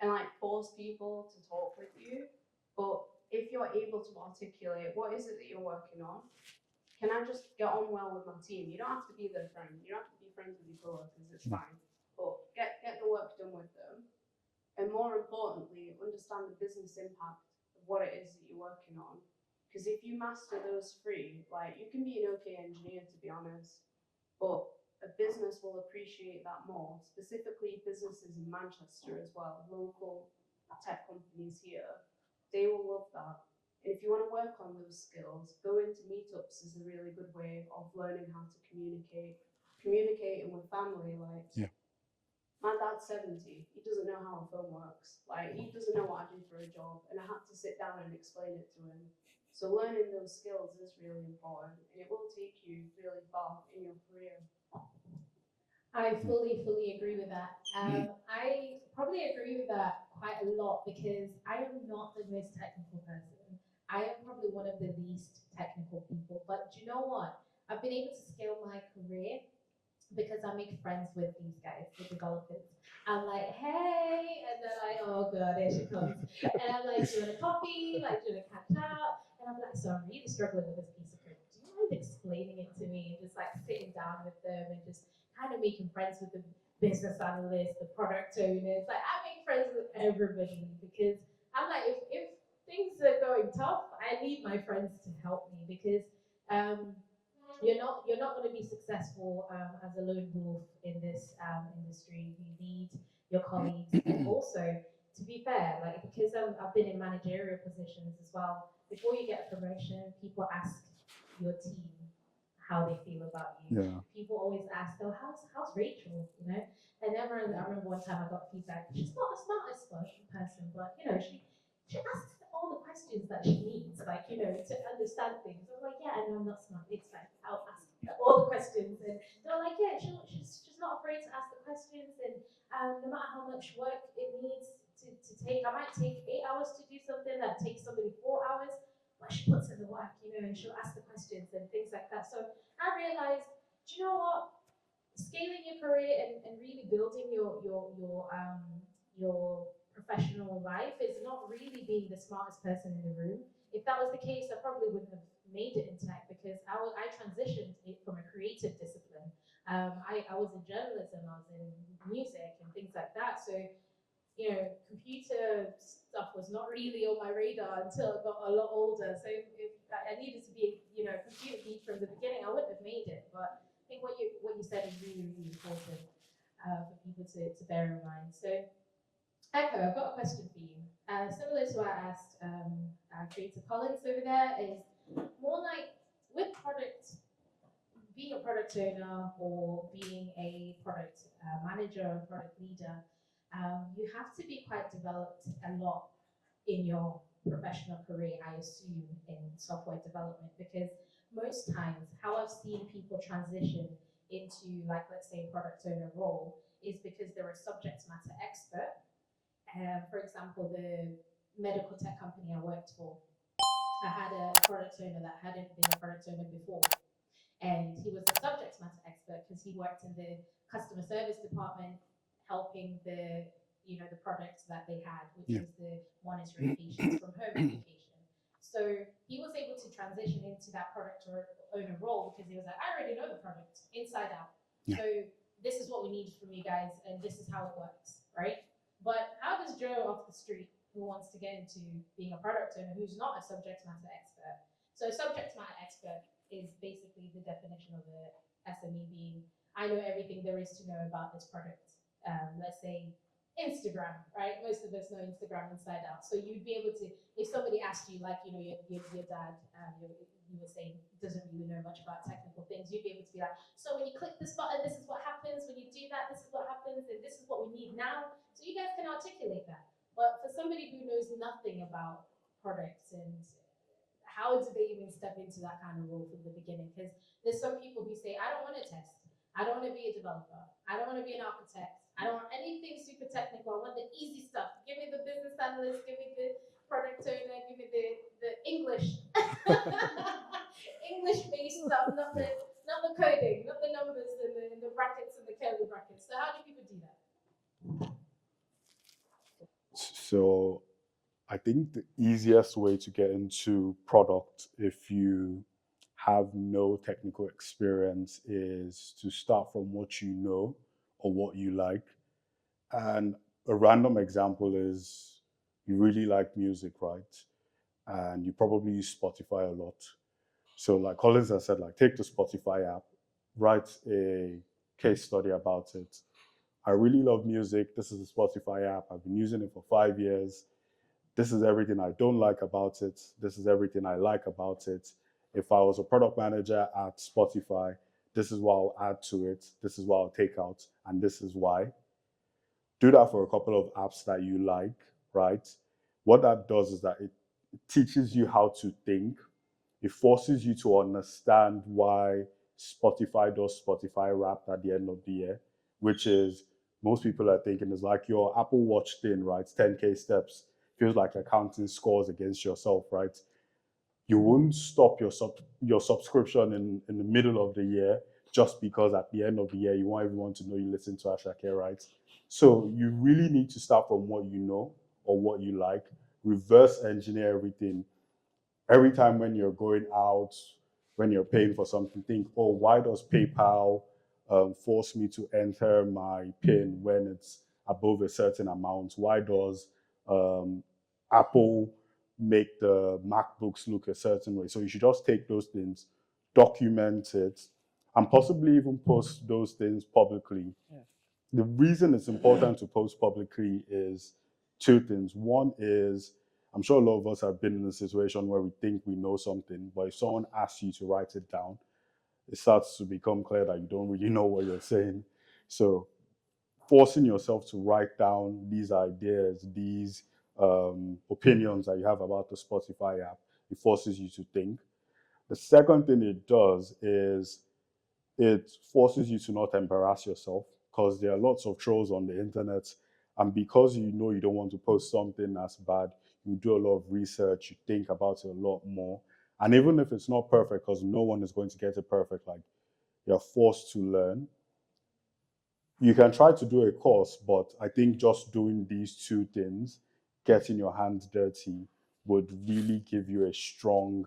and like force people to talk with you. But if you're able to articulate what is it that you're working on, can I just get on well with my team? You don't have to be their friend. You don't have to be friends with your coworkers. It's fine. But get the work done with them. And more importantly, understand the business impact of what it is that you're working on. Because if you master those three, like you can be an okay engineer, to be honest, but a business will appreciate that more. Specifically, businesses in Manchester as well, local tech companies here, they will love that. And if you want to work on those skills, going to meetups is a really good way of learning how to communicate. Communicating with family, like my dad's 70, he doesn't know how a phone works. Like, he doesn't know what I do for a job, and I had to sit down and explain it to him. So learning those skills is really important, and it will take you really far in your career. I fully agree with that. I probably agree with that quite a lot because I am not the most technical person. I am probably one of the least technical people. But do you know what? I've been able to scale my career because I make friends with these guys, the developers. I'm like, hey, and they're like, oh god, here she comes. And I'm like, do you want a coffee? Like, do you want to catch up? And I'm like, so I'm really struggling with this piece of code. Do you mind explaining it to me? And just like sitting down with them and just kind of making friends with the business analysts, the product owners. Like, I make friends with everybody because I'm like, if things are going tough, I need my friends to help me because you're not going to be successful as a lone wolf in this industry. You need your colleagues, and also, to be fair, like because I've been in managerial positions as well. Before you get a promotion, people ask your team how they feel about you. Yeah. People always ask, "Oh, how's Rachel?" You know. And I remember one time I got feedback. She's not the smartest person, but you know she asks all the questions that she needs, like, you know, to understand things. I was like, yeah, I know I'm not smart. It's fine. I'll ask all the questions. And they're like, yeah, she's not afraid to ask the questions. And no matter how much work it needs to take, I might take 8 hours to do something that takes somebody 4 hours, but she puts in the work, you know, and she'll ask the questions and things like that. So I realized, do you know what? Scaling your career and really building your professional life is not really being the smartest person in the room. If that was the case, I probably wouldn't have made it in tech because I transitioned it from a creative discipline. I was in journalism, I was in music and things like that. So computer stuff was not really on my radar until I got a lot older. So if I needed to be, computer geek from the beginning, I wouldn't have made it. But I think what you said is really, really important for people to bear in mind. So, Echo, I've got a question for you. Similar to what I asked Creator Collins over there, is more like with product, being a product owner or being a product manager or product leader, you have to be quite developed a lot in your professional career, I assume, in software development, because most times how I've seen people transition into, like, let's say, a product owner role is because they're a subject matter expert. For example, the medical tech company I worked for, I had a product owner that hadn't been a product owner before. And he was a subject matter expert because he worked in the customer service department, helping the products that they had, which was the monitoring patients from home application. So he was able to transition into that product owner role because he was like, I already know the product inside out. So this is what we need from you guys, and this is how it works, right? But how does Joe off the street, who wants to get into being a product owner, who's not a subject matter expert? So a subject matter expert is basically the definition of a SME being, I know everything there is to know about this product. Let's say Instagram, right? Most of us know Instagram inside out. So you'd be able to, if somebody asked you, like, your dad, you were saying doesn't really know much about technical things, you'd be able to be like, so when you click this button, this is what happens. When you do that, this is what happens, and this is what we need now. So you guys can articulate that. But for somebody who knows nothing about products and how do they even step into that kind of role from the beginning? Because there's some people who say, I don't want to test. I don't want to be a developer. I don't want to be an architect. I don't want anything super technical. I want the easy stuff. Give me the business analyst. Give me the product owner. Give me the English, English-based stuff, not the coding, not the numbers and the brackets and the curly brackets. So how do people do that? So I think the easiest way to get into product, if you have no technical experience, is to start from what you know or what you like. And a random example is you really like music, right? And you probably use Spotify a lot. So like Collins has said, like, take the Spotify app, write a case study about it. I really love music. This is the Spotify app. I've been using it for 5 years. This is everything I don't like about it. This is everything I like about it. If I was a product manager at Spotify, this is what I'll add to it. This is what I'll take out. And this is why. Do that for a couple of apps that you like, right? What that does is that it teaches you how to think. It forces you to understand why Spotify does Spotify Wrapped at the end of the year, which is, most people are thinking, is like your Apple Watch thing, right? 10K steps. Feels like accounting scores against yourself, right? You wouldn't stop your subscription in the middle of the year just because at the end of the year you want everyone to know you listen to Ashake, right? So you really need to start from what you know or what you like, reverse engineer everything. Every time when you're going out, when you're paying for something, think, oh, why does PayPal force me to enter my PIN when it's above a certain amount? Why does Apple make the MacBooks look a certain way? So you should just take those things, document it, and possibly even post those things publicly. Yeah. The reason it's important to post publicly is two things. One is, I'm sure a lot of us have been in a situation where we think we know something, but if someone asks you to write it down, it starts to become clear that you don't really know what you're saying. So forcing yourself to write down these ideas, these opinions that you have about the Spotify app, it forces you to think. The second thing it does is it forces you to not embarrass yourself, because there are lots of trolls on the internet. And because you know you don't want to post something that's bad, you do a lot of research, you think about it a lot more. And even if it's not perfect, because no one is going to get it perfect, like, you're forced to learn. You can try to do a course, but I think just doing these two things, getting your hands dirty, would really give you a strong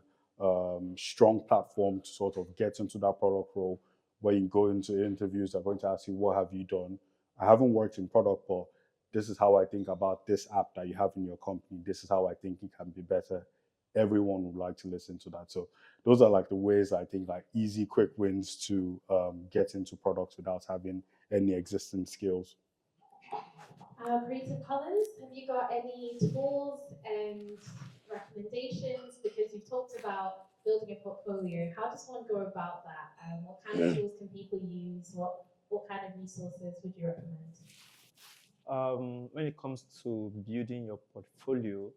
platform to sort of get into that product role. Where you go into interviews, they're going to ask you, what have you done? I haven't worked in product, but this is how I think about this app that you have in your company. This is how I think it can be better. Everyone would like to listen to that. So those are like the ways I think like easy, quick wins to get into products without having any existing skills. Creative Collins, have you got any tools and recommendations? Because you've talked about building a portfolio. How does one go about that? What kind of tools can people use? What kind of resources would you recommend? When it comes to building your portfolio,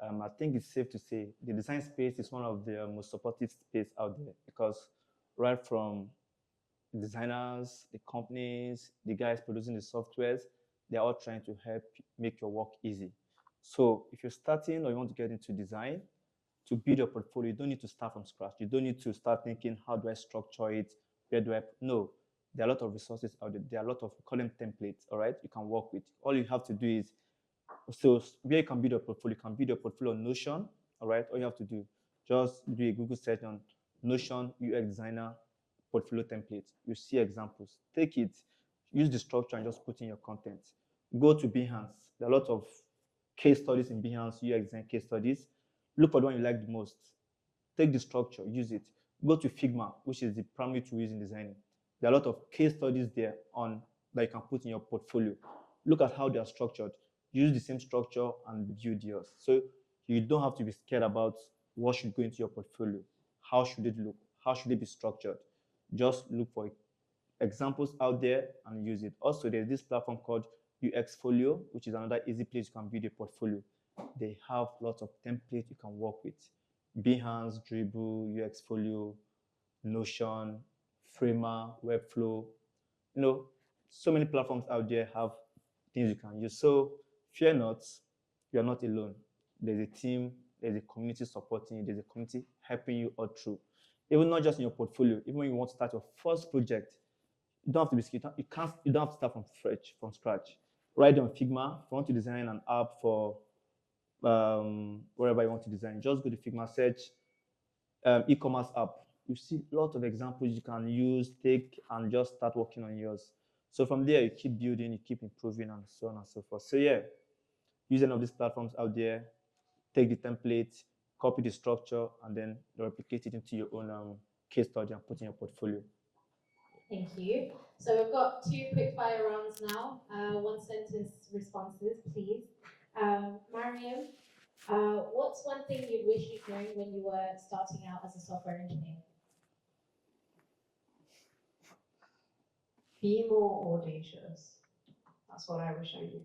I think it's safe to say the design space is one of the most supportive space out there because right from designers, the companies, the guys producing the softwares, they're all trying to help make your work easy. So if you're starting or you want to get into design, to build your portfolio, you don't need to start from scratch. You don't need to start thinking, how do I structure it? Where do I? No, there are a lot of resources out there. There are a lot of, we call them templates, all right? You can work with. All you have to do is, so where you can build a portfolio, you can build a portfolio on Notion, all right? All you have to do, just do a Google search on Notion UX designer portfolio template. You see examples. Take it, use the structure and just put in your content. Go to Behance. There are a lot of case studies in Behance, UX design case studies. Look for the one you like the most. Take the structure, use it. Go to Figma, which is the primary tool used in designing. There are a lot of case studies there on that you can put in your portfolio. Look at how they are structured. Use the same structure and build yours. So you don't have to be scared about what should go into your portfolio. How should it look? How should it be structured? Just look for examples out there and use it. Also, there's this platform called UXfolio, which is another easy place you can build a portfolio. They have lots of templates you can work with. Behance, Dribble, UXfolio, Notion, Framer, Webflow. You know, so many platforms out there have things you can use. So fear not, you're not alone. There's a team, there's a community supporting you, there's a community helping you all through. Even not just in your portfolio, even when you want to start your first project, you don't have to be scared. You don't have to start from scratch. Write on Figma. If you want to design an app for wherever you want to design, just go to Figma, search e-commerce app. You see lots of examples you can use, take, and just start working on yours. So from there, you keep building, you keep improving, and so on and so forth. So yeah, use any of these platforms out there, take the template, copy the structure, and then replicate it into your own case study and put in your portfolio. Thank you. So we've got two quick fire rounds now. One sentence responses, please. Mariam, what's one thing you'd wish you'd known when you were starting out as a software engineer? Be more audacious. That's what I wish I knew.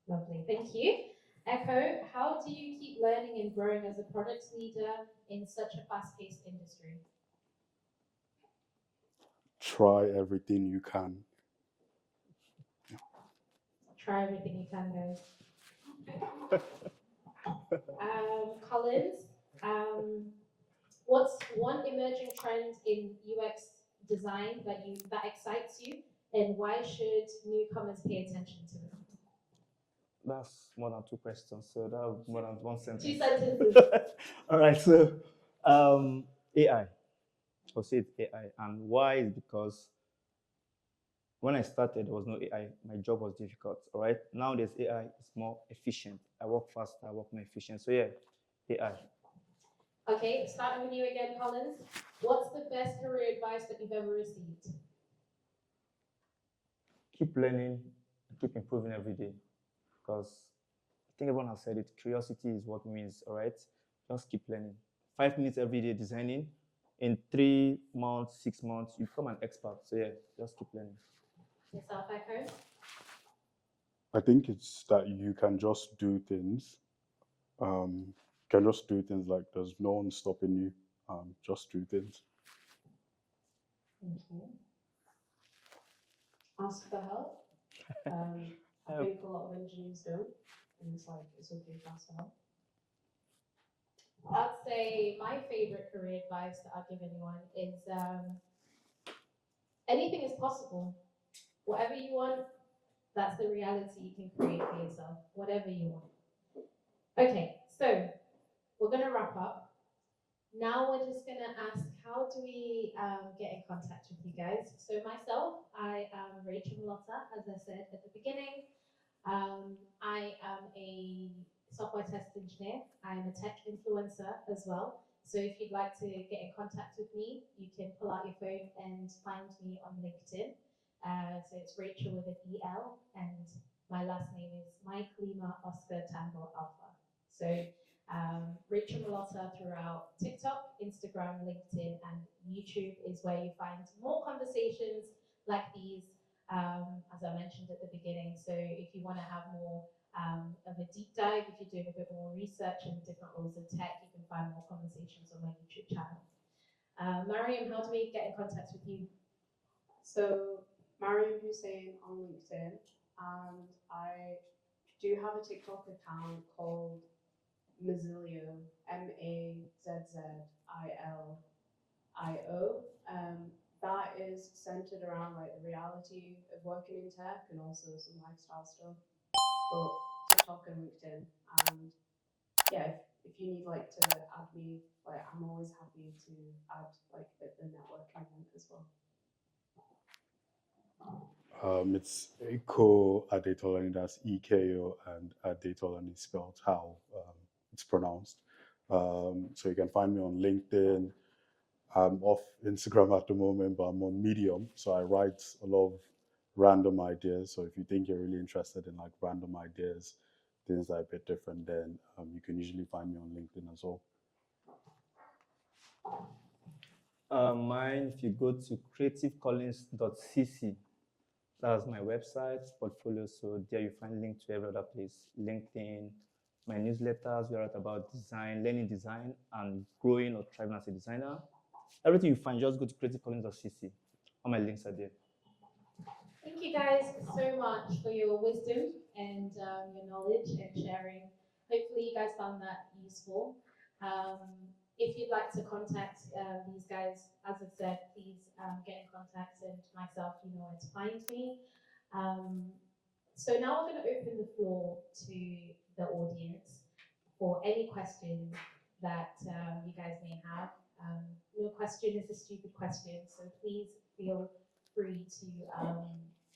Lovely, thank you. Echo, how do you keep learning and growing as a product leader in such a fast-paced industry? Try everything you can. Try everything you can, guys. Collins, what's one emerging trend in UX design that excites you, and why should newcomers pay attention to it? That's more than two questions, so that's more than one sentence. Two sentences. All right, so AI. I'll say it's AI. And why is because when I started, there was no AI. My job was difficult. All right. Now there's AI. It's more efficient. I work faster. I work more efficient. So yeah, AI. Okay, starting with you again, Collins. What's the best career advice that you've ever received? Keep learning. Keep improving every day. Because I think everyone has said it. Curiosity is what wins. All right. Just keep learning. 5 minutes every day designing. In 3 months, 6 months, you become an expert. So yeah, just keep learning. Yourself, Echo? I think it's that you can just do things. Can just do things like there's no one stopping you. Just do things. Thank you. Ask for help. I think a lot of engineers don't, and it's like it's okay to ask for help. I'd say my favorite career advice that I'd give anyone is anything is possible. Whatever you want, that's the reality you can create for yourself. Whatever you want. Okay, so we're going to wrap up. Now we're just going to ask, how do we get in contact with you guys? So myself, I am Rachel Mlota, as I said at the beginning. I am a software test engineer. I'm a tech influencer as well. So if you'd like to get in contact with me, you can pull out your phone and find me on LinkedIn. So it's Rachel with an EL, and my last name is Mike Lima Oscar Tango Alpha. So Rachel Mlota throughout TikTok, Instagram, LinkedIn, and YouTube is where you find more conversations like these, as I mentioned at the beginning. So if you want to have more of a deep dive, if you're doing a bit more research in different roles of tech, you can find more conversations on my YouTube channel. Mariam, how do we get in contact with you? So Mariam Hussein on LinkedIn, and I do have a TikTok account called Mazzilio, Mazzilio. That is centered around like the reality of working in tech and also some lifestyle stuff. But TikTok and LinkedIn, and yeah, if you need like to add me, like I'm always happy to add like the networking event as well. It's Eko Adetolani, that's EKO, and Adetolani is spelled how it's pronounced. So you can find me on LinkedIn. I'm off Instagram at the moment, but I'm on Medium. So I write a lot of random ideas. So if you think you're really interested in like random ideas, things that are a bit different, then you can usually find me on LinkedIn as well. Mine, if you go to creativecollins.cc, that's my website, portfolio. So there you find link to every other place, LinkedIn, my newsletters. We write about design, learning design, and growing or thriving as a designer. Everything you find, just go to creativecollins.cc. All my links are there. Thank you guys so much for your wisdom and your knowledge and sharing. Hopefully you guys found that useful. If you'd like to contact these guys, as I said, please get in contact, and myself, you know where to find me. So now we're going to open the floor to the audience for any questions that you guys may have. No question is a stupid question, so please feel free to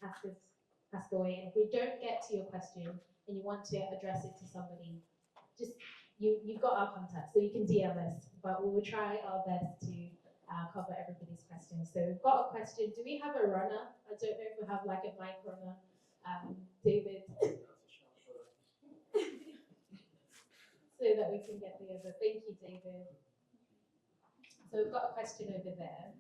ask away. And if we don't get to your question and you want to address it to somebody, just you've got our contact, so you can DM us. But we will try our best to cover everybody's questions. So we've got a question. Do we have a runner? I don't know if we have like a mic runner. David. So that we can get the other. Thank you, David. So we've got a question over there.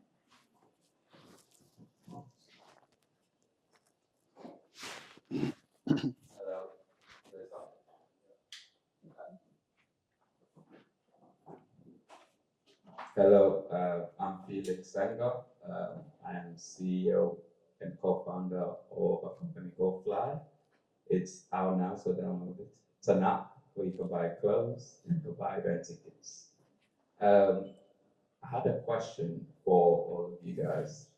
Hello, I'm Felix Sanger. I am CEO and co-founder of a company called Fly. It's out now, so download it. It's an app where you can buy clothes, you can buy event tickets. I had a question for all of you guys.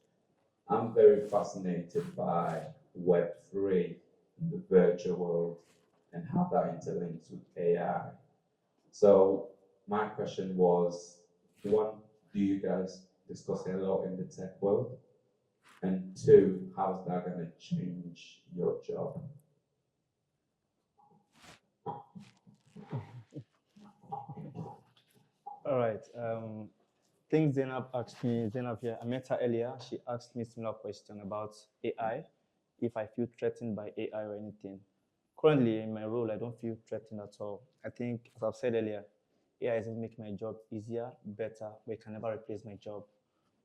I'm very fascinated by Web3, the virtual world, and how that interlinks with AI. So my question was, one, do you guys discuss it a lot in the tech world? And two, how's that going to change your job? All right. I think Zainab asked me, Zainab here, I met her earlier. She asked me a similar question about AI, if I feel threatened by AI or anything. Currently, in my role, I don't feel threatened at all. I think, as I've said earlier, AI is going to make my job easier, better, but it can never replace my job.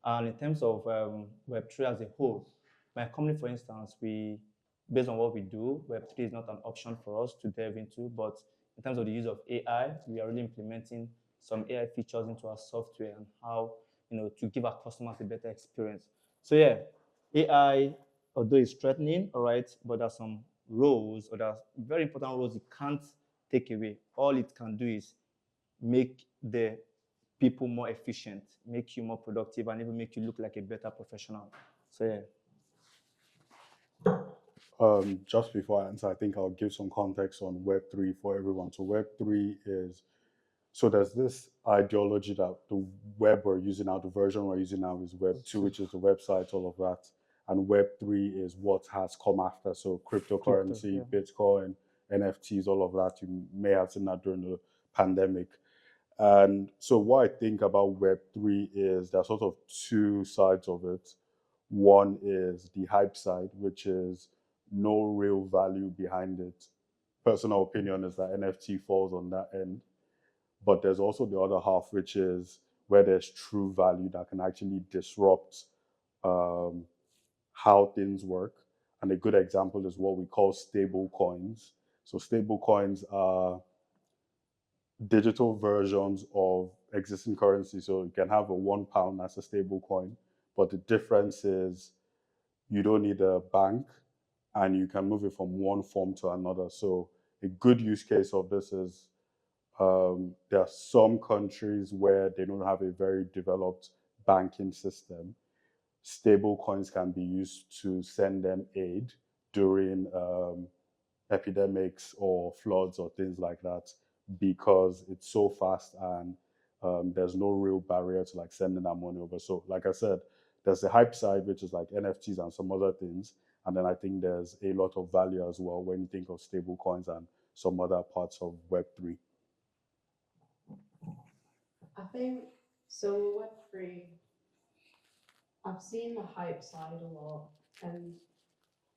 And in terms of Web3 as a whole, my company, for instance, based on what we do, Web3 is not an option for us to delve into, but in terms of the use of AI, we are really implementing some AI features into our software and how, to give our customers a better experience. So yeah, AI, although it's threatening, all right, but there's some roles, or there's very important roles it can't take away. All it can do is make the people more efficient, make you more productive, and even make you look like a better professional. So yeah. Just before I answer, I think I'll give some context on Web3 for everyone. So Web3 is, so there's this ideology that the web we're using now, the version we're using now is Web2, which is the websites, all of that. and Web3 is what has come after. So cryptocurrency, Bitcoin, NFTs, all of that. You may have seen that during the pandemic. And so what I think about Web3 is there's sort of two sides of it. One is the hype side, which is no real value behind it. Personal opinion is that NFT falls on that end. But there's also the other half, which is where there's true value that can actually disrupt um, how things work. And a good example is what we call stable coins. So stable coins are digital versions of existing currency. So you can have a £1 as a stable coin, but the difference is you don't need a bank and you can move it from one form to another. So a good use case of this is there are some countries where they don't have a very developed banking system. Stable coins can be used to send them aid during epidemics or floods or things like that because it's so fast and there's no real barrier to like sending that money over. So like I said, there's the hype side, which is like NFTs and some other things. And then I think there's a lot of value as well when you think of stable coins and some other parts of Web3. I think so. Web3, I've seen the hype side a lot, and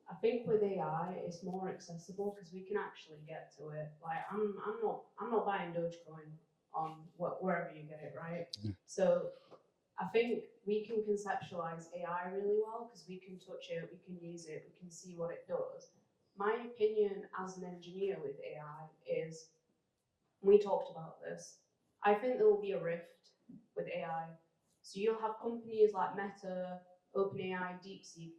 I think with AI, it's more accessible because we can actually get to it. Like I'm not buying Dogecoin on wherever you get it, right? Yeah. So I think we can conceptualize AI really well because we can touch it, we can use it, we can see what it does. My opinion as an engineer with AI is, we talked about this, I think there will be a rift with AI. So you'll have companies like Meta, OpenAI, DeepSeek.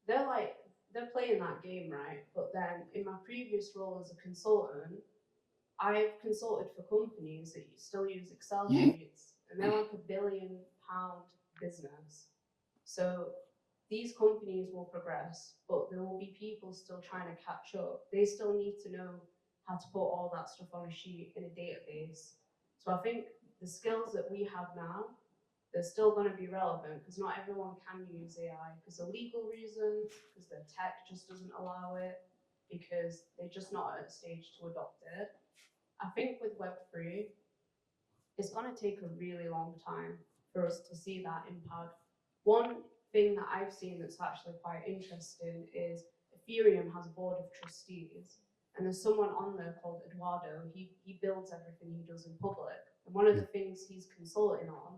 They're playing that game, right? But then in my previous role as a consultant, I've consulted for companies that still use Excel sheets, and they're like £1 billion business. So these companies will progress, but there will be people still trying to catch up. They still need to know how to put all that stuff on a sheet in a database. So I think the skills that we have now, they're still going to be relevant because not everyone can use AI because of legal reasons, because their tech just doesn't allow it, because they're just not at a stage to adopt it. I think with Web3, it's going to take a really long time for us to see that impact. One thing that I've seen that's actually quite interesting is Ethereum has a board of trustees, and there's someone on there called Eduardo. He builds everything he does in public. And one of the things he's consulting on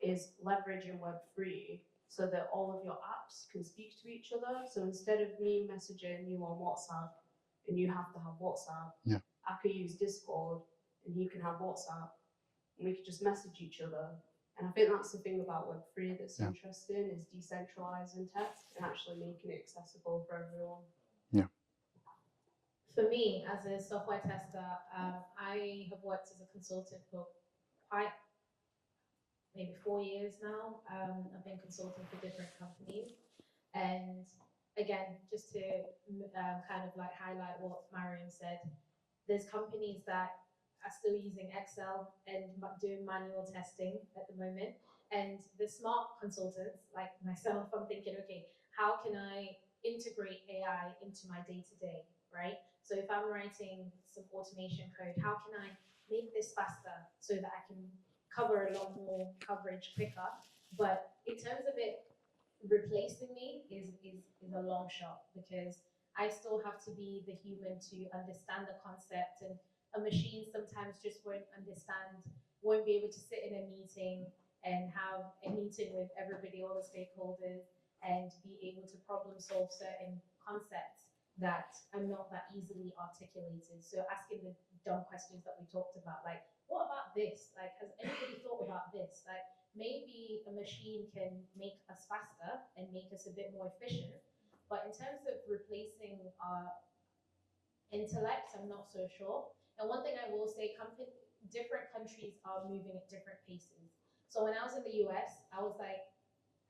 is leveraging Web3 so that all of your apps can speak to each other. So instead of me messaging you on WhatsApp and you have to have WhatsApp, I could use Discord and you can have WhatsApp and we could just message each other. And I think that's the thing about Web3 that's interesting, is decentralizing tech and actually making it accessible for everyone. Yeah. For me, as a software tester, I have worked as a consultant for quite maybe 4 years now. I've been consulting for different companies. And again, just to kind of like highlight what Mariam said, there's companies that are still using Excel and doing manual testing at the moment. And the smart consultants like myself, I'm thinking, okay, how can I integrate AI into my day-to-day, right? So if I'm writing some automation code, how can I make this faster so that I can cover a lot more coverage quicker? But in terms of it replacing me is a long shot, because I still have to be the human to understand the concept, and a machine sometimes just won't understand, won't be able to sit in a meeting and have a meeting with everybody, all the stakeholders, and be able to problem solve certain concepts that are not that easily articulated. So asking the dumb questions that we talked about, like, what about this? Like, has anybody thought about this? Like, maybe a machine can make us faster and make us a bit more efficient, but in terms of replacing our intellect, I'm not so sure. And one thing I will say, different countries are moving at different paces. So when I was in the US, I was like,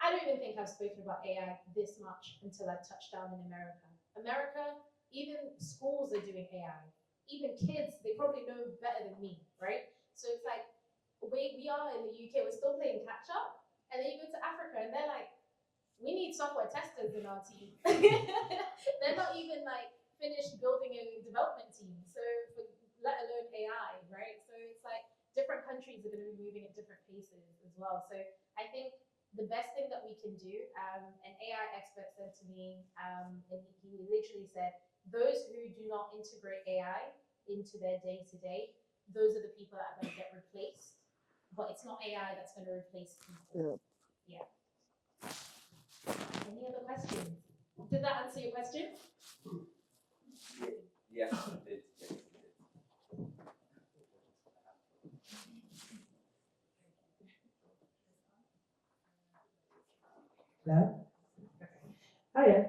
I don't even think I've spoken about AI this much until I touched down in America. America, even schools are doing AI. Even kids, they probably know better than me, right? So it's like, we are in the UK, we're still playing catch up. And then you go to Africa and they're like, we need software testers in our team. They're not even like finished building a development team. So for, let alone AI, right? So it's like different countries are going to be moving at different paces as well. So I think the best thing that we can do, an AI expert said to me, and he literally said, those who do not integrate AI into their day to day, those are the people that are going to get replaced. But it's not AI that's going to replace people. Yeah. Any other questions? Did that answer your question? Yes, it did. Yes, it did. Hello? Hiya.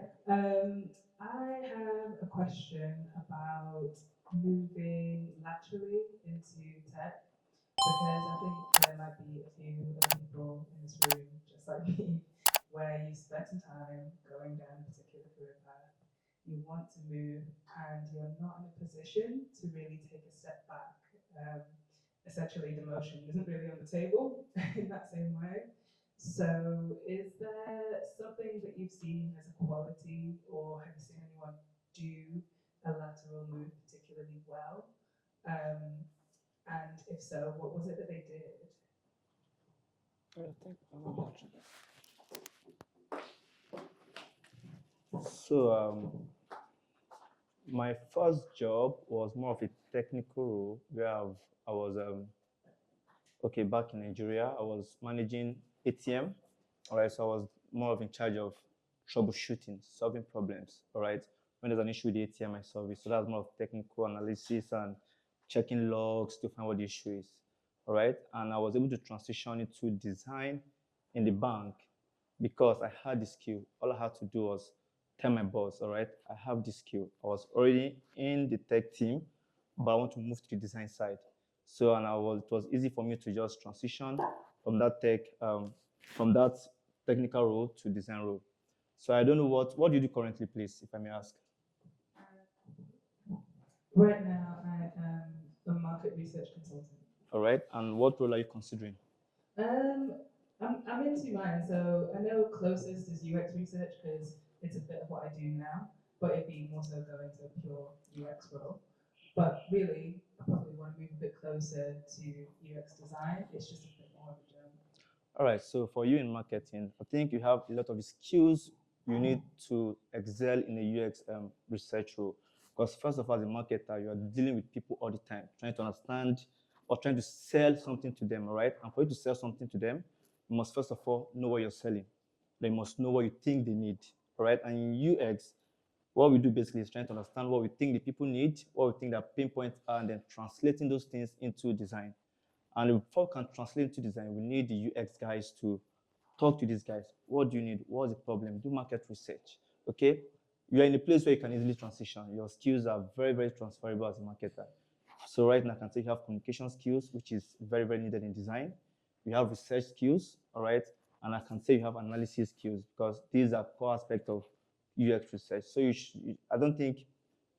I have a question about moving laterally into tech because I think there might be a few other people in this room, just like me, where you spent some time going down a particular career path. You want to move and you're not in a position to really take a step back. Essentially, the motion isn't really on the table in that same way. So, is there something that you've seen as a quality, or have you seen anyone do a lateral move particularly well? And if so, what was it that they did? So my first job was more of a technical role where I was okay, back in Nigeria. I was managing ATM. All right, so I was more of in charge of troubleshooting, solving problems. All right, when there's an issue with the ATM, I solve it. So that's more of technical analysis and checking logs to find what the issue is. All right, and I was able to transition into design in the bank because I had the skill. All I had to do was tell my boss, all right, I have this skill. I was already in the tech team, but I want to move to the design side. So, and it was easy for me to just transition from from that technical role to design role. So I don't know what do you do currently, please, if I may ask? Right now, I am a market research consultant. All right, and what role are you considering? I'm into mine, so I know closest is UX research because it's a bit of what I do now, but it'd be more so going to a pure UX role. But really, I probably want to move a bit closer to UX design. It's just a bit more of a jump. All right, so for you in marketing, I think you have a lot of skills you need to excel in a UX research role. Because first of all, as a marketer, you are dealing with people all the time, trying to understand or trying to sell something to them, all right? And for you to sell something to them, you must first of all know what you're selling. They must know what you think they need, all right? And in UX, what we do basically is trying to understand what we think the people need, what we think their pain points are, and then translating those things into design. And before we can translate into design, we need the UX guys to talk to these guys. What do you need? What's the problem? Do market research. Okay? You are in a place where you can easily transition. Your skills are very, very transferable as a marketer. So right now, I can say you have communication skills, which is very, very needed in design. You have research skills, all right? And I can say you have analysis skills because these are core aspects of UX research. So I don't think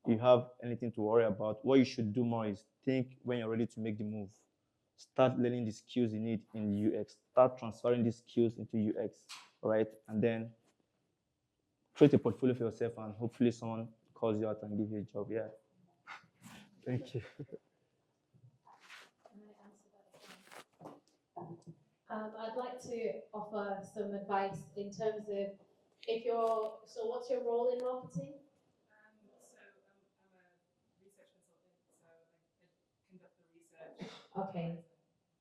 you have anything to worry about. What you should do more is think when you're ready to make the move. Start learning the skills you need in UX. Start transferring these skills into UX, all right? And then create a portfolio for yourself, and hopefully someone calls you out and give you a job. Yeah. Thank you. Can I answer that again? I'd like to offer some advice in terms of so what's your role in marketing? I'm a research consultant, so I conduct the research. Okay.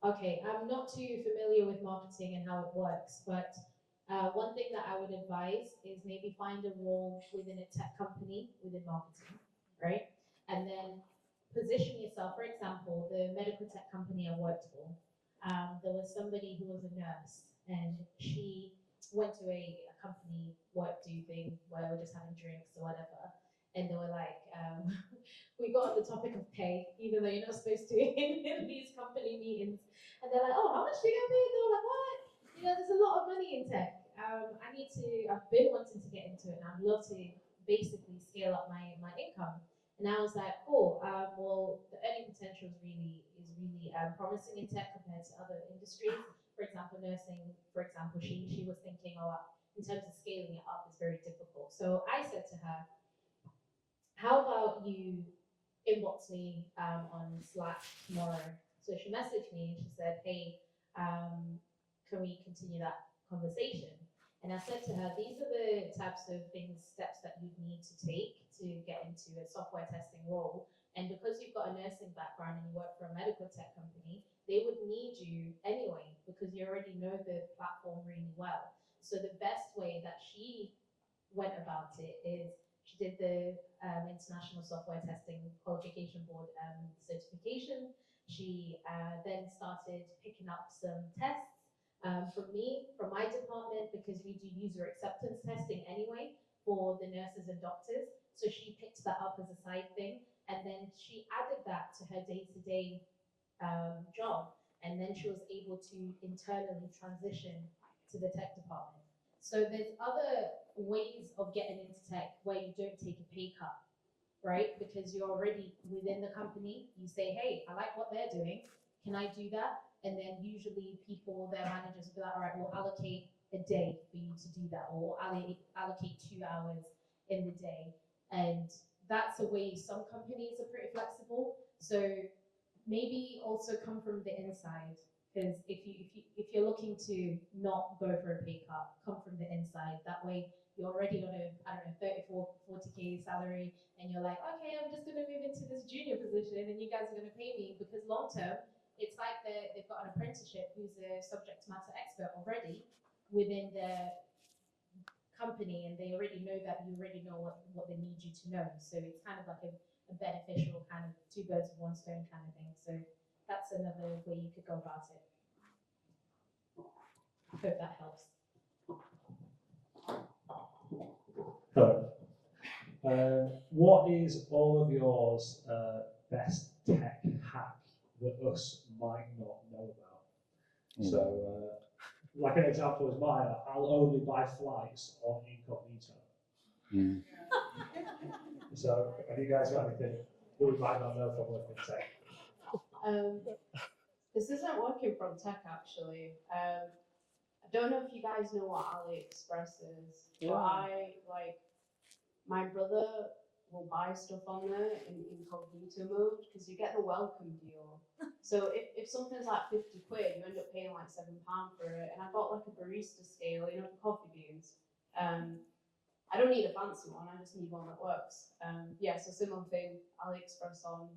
Okay, I'm not too familiar with marketing and how it works, but one thing that I would advise is maybe find a role within a tech company within marketing, right? And then position yourself. For example, the medical tech company I worked for, there was somebody who was a nurse, and she went to a company work do thing where we're just having drinks or whatever, and they were like, we got on the topic of pay, even though you're not supposed to in these company meetings. And they're like, oh, how much do you get paid? They were like, what? You know, there's a lot of money in tech. I've been wanting to get into it, and I'd love to basically scale up my income. And I was like, cool, well, the earning potential is really promising in tech compared to other industries. For example, nursing, for example, she was thinking, oh, in terms of scaling it up is very difficult. So I said to her, how about you inbox me on Slack tomorrow? So she messaged me and she said, hey, can we continue that conversation? And I said to her, these are the types of steps that you need to take to get into a software testing role. And because you've got a nursing background and you work for a medical tech company, they would need you anyway because you already know the platform really well. So the best way that she went about it is she did the International Software Testing Qualification Board certification. She then started picking up some tests from me, from my department, because we do user acceptance testing anyway for the nurses and doctors. So she picked that up as a side thing, and then she added that to her day-to-day job, and then she was able to internally transition to the tech department. So there's other ways of getting into tech where you don't take a pay cut, right? Because you're already within the company. You say, hey, I like what they're doing. Can I do that? And then usually people, their managers will be like, all right, we'll allocate a day for you to do that, or allocate 2 hours in the day. And that's a way some companies are pretty flexible. So maybe also come from the inside, because if you're looking to not go for a pay cut, come from the inside. That way you're already on a, I don't know, 34, 40K salary, and you're like, okay, I'm just going to move into this junior position, and you guys are going to pay me, because long term, it's like they've got an apprenticeship who's a subject matter expert already within their company, and they already know that you already know what they need you to know. So it's kind of like a beneficial kind of two birds with one stone kind of thing. So that's another way you could go about it. I hope that helps. What is all of yours best tech hack that us might not know about? So, like an example is mine, I'll only buy flights on incognito. So, have you guys got anything that we might not know from working tech? This isn't working from tech actually. I don't know if you guys know what AliExpress is, but my brother will buy stuff on there in incognito mode because you get the welcome deal. So if something's like 50 quid, you end up paying like £7 for it. And I got like a barista scale, you know, for coffee beans. I don't need a fancy one, I just need one that works. Yeah, so similar thing, AliExpress on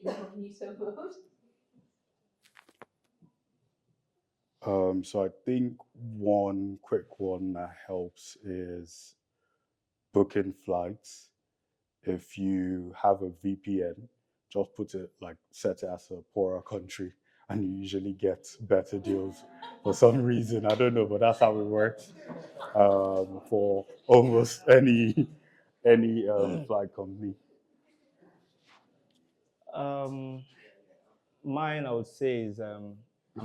incognito mode. So I think one quick one that helps is booking flights. If you have a VPN, just put it like set it as a poorer country, and you usually get better deals for some reason. I don't know, but that's how it works for almost any flight company. Mine, I would say, is I'm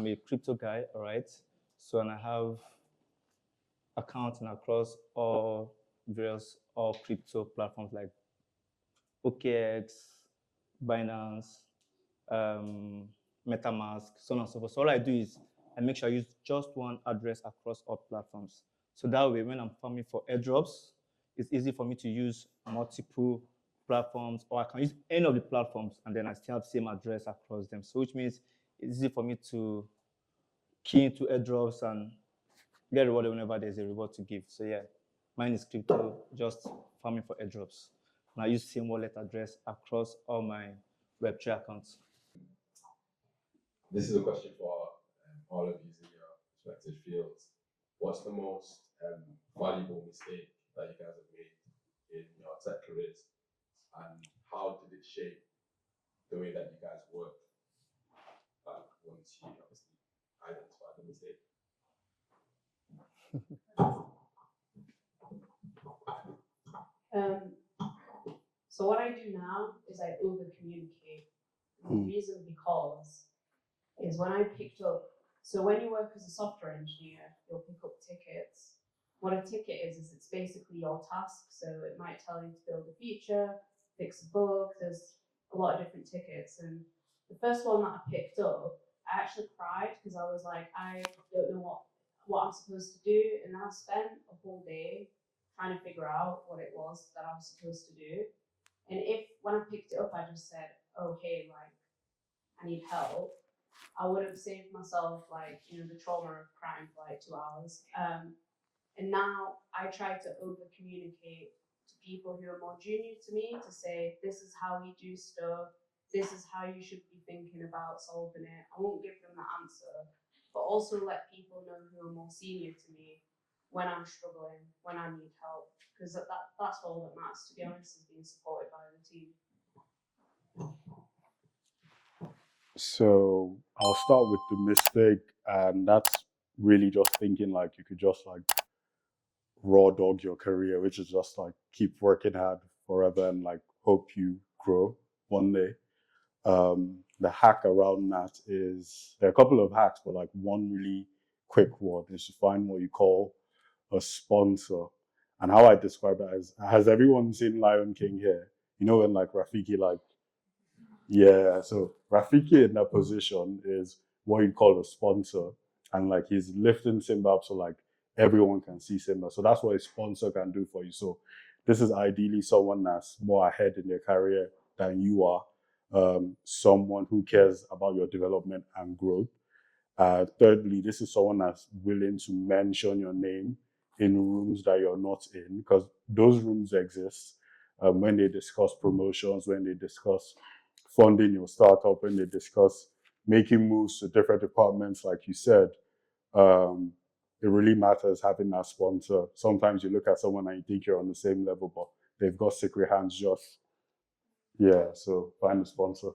a crypto guy, all right? So, and I have accounts across all crypto platforms like OKX, Binance, MetaMask, so on and so forth. So all I do is I make sure I use just one address across all platforms. So that way, when I'm farming for airdrops, it's easy for me to use multiple platforms, or I can use any of the platforms, and then I still have the same address across them. So which means it's easy for me to key into airdrops and get rewarded whenever there's a reward to give. So yeah, mine is crypto, just farming for airdrops. And I use same wallet address across all my Web3 accounts. This is a question for all of you in your respective fields. What's the most valuable mistake that you guys have made in your tech careers, and how did it shape the way that you guys work once you obviously identify the mistake? So what I do now is I over communicate. The reason because is when I picked up, so when you work as a software engineer, you'll pick up tickets. What a ticket is it's basically your task. So it might tell you to build a feature, fix a bug, there's a lot of different tickets. And the first one that I picked up, I actually cried because I was like, I don't know what I'm supposed to do, and I spent a whole day trying to figure out what it was that I was supposed to do. And if when I picked it up, I just said, "Oh, hey, like I need help," I would have saved myself like the trauma of crying for like 2 hours. And now I try to over communicate to people who are more junior to me to say, "This is how we do stuff. This is how you should be thinking about solving it." I won't give them the answer, but also let people know who are more senior to me when I'm struggling, when I need help, because that's all that matters, to be honest, is being supported by the team. So I'll start with the mistake, and that's really just thinking like you could just like raw dog your career, which is just like keep working hard forever and like hope you grow one day. The hack around that is there are a couple of hacks, but like one really quick one is to find what you call a sponsor. And how I describe it is, has everyone seen Lion King here? You know when like Rafiki like, yeah, so Rafiki in that position is what you call a sponsor. And like he's lifting Simba up so like everyone can see Simba. So that's what a sponsor can do for you. So this is ideally someone that's more ahead in their career than you are, someone who cares about your development and growth. Thirdly, this is someone that's willing to mention your name in rooms that you're not in, because those rooms exist when they discuss promotions, when they discuss funding your startup, when they discuss making moves to different departments, like you said. Um, it really matters having that sponsor. Sometimes you look at someone and you think you're on the same level, but they've got secret hands just, yeah, so find a sponsor.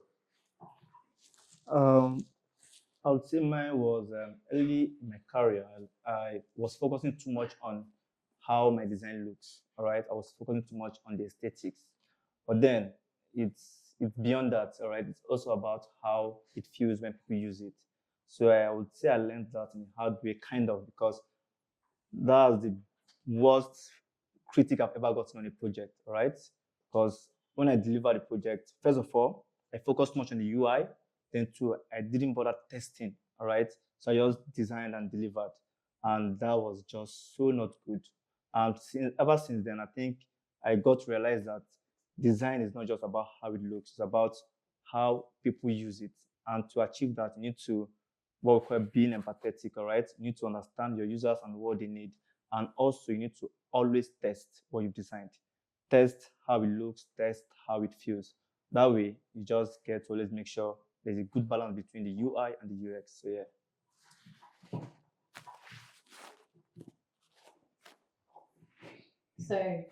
I would say mine was early in my career. I was focusing too much on how my design looks. All right, I was focusing too much on the aesthetics, but then it's beyond that. All right, it's also about how it feels when people use it. So I would say I learned that in a hard way, kind of, because that's the worst critic I've ever gotten on a project. All right, because when I delivered the project, first of all, I focused much on the UI. Then two, I didn't bother testing. All right. So I just designed and delivered. And that was just so not good. And ever since then, I think I got to realize that design is not just about how it looks, it's about how people use it. And to achieve that, you need to what we call being empathetic, all right? You need to understand your users and what they need. And also you need to always test what you've designed. Test how it looks, test how it feels. That way, you just get to always make sure there's a good balance between the UI and the UX. So yeah. So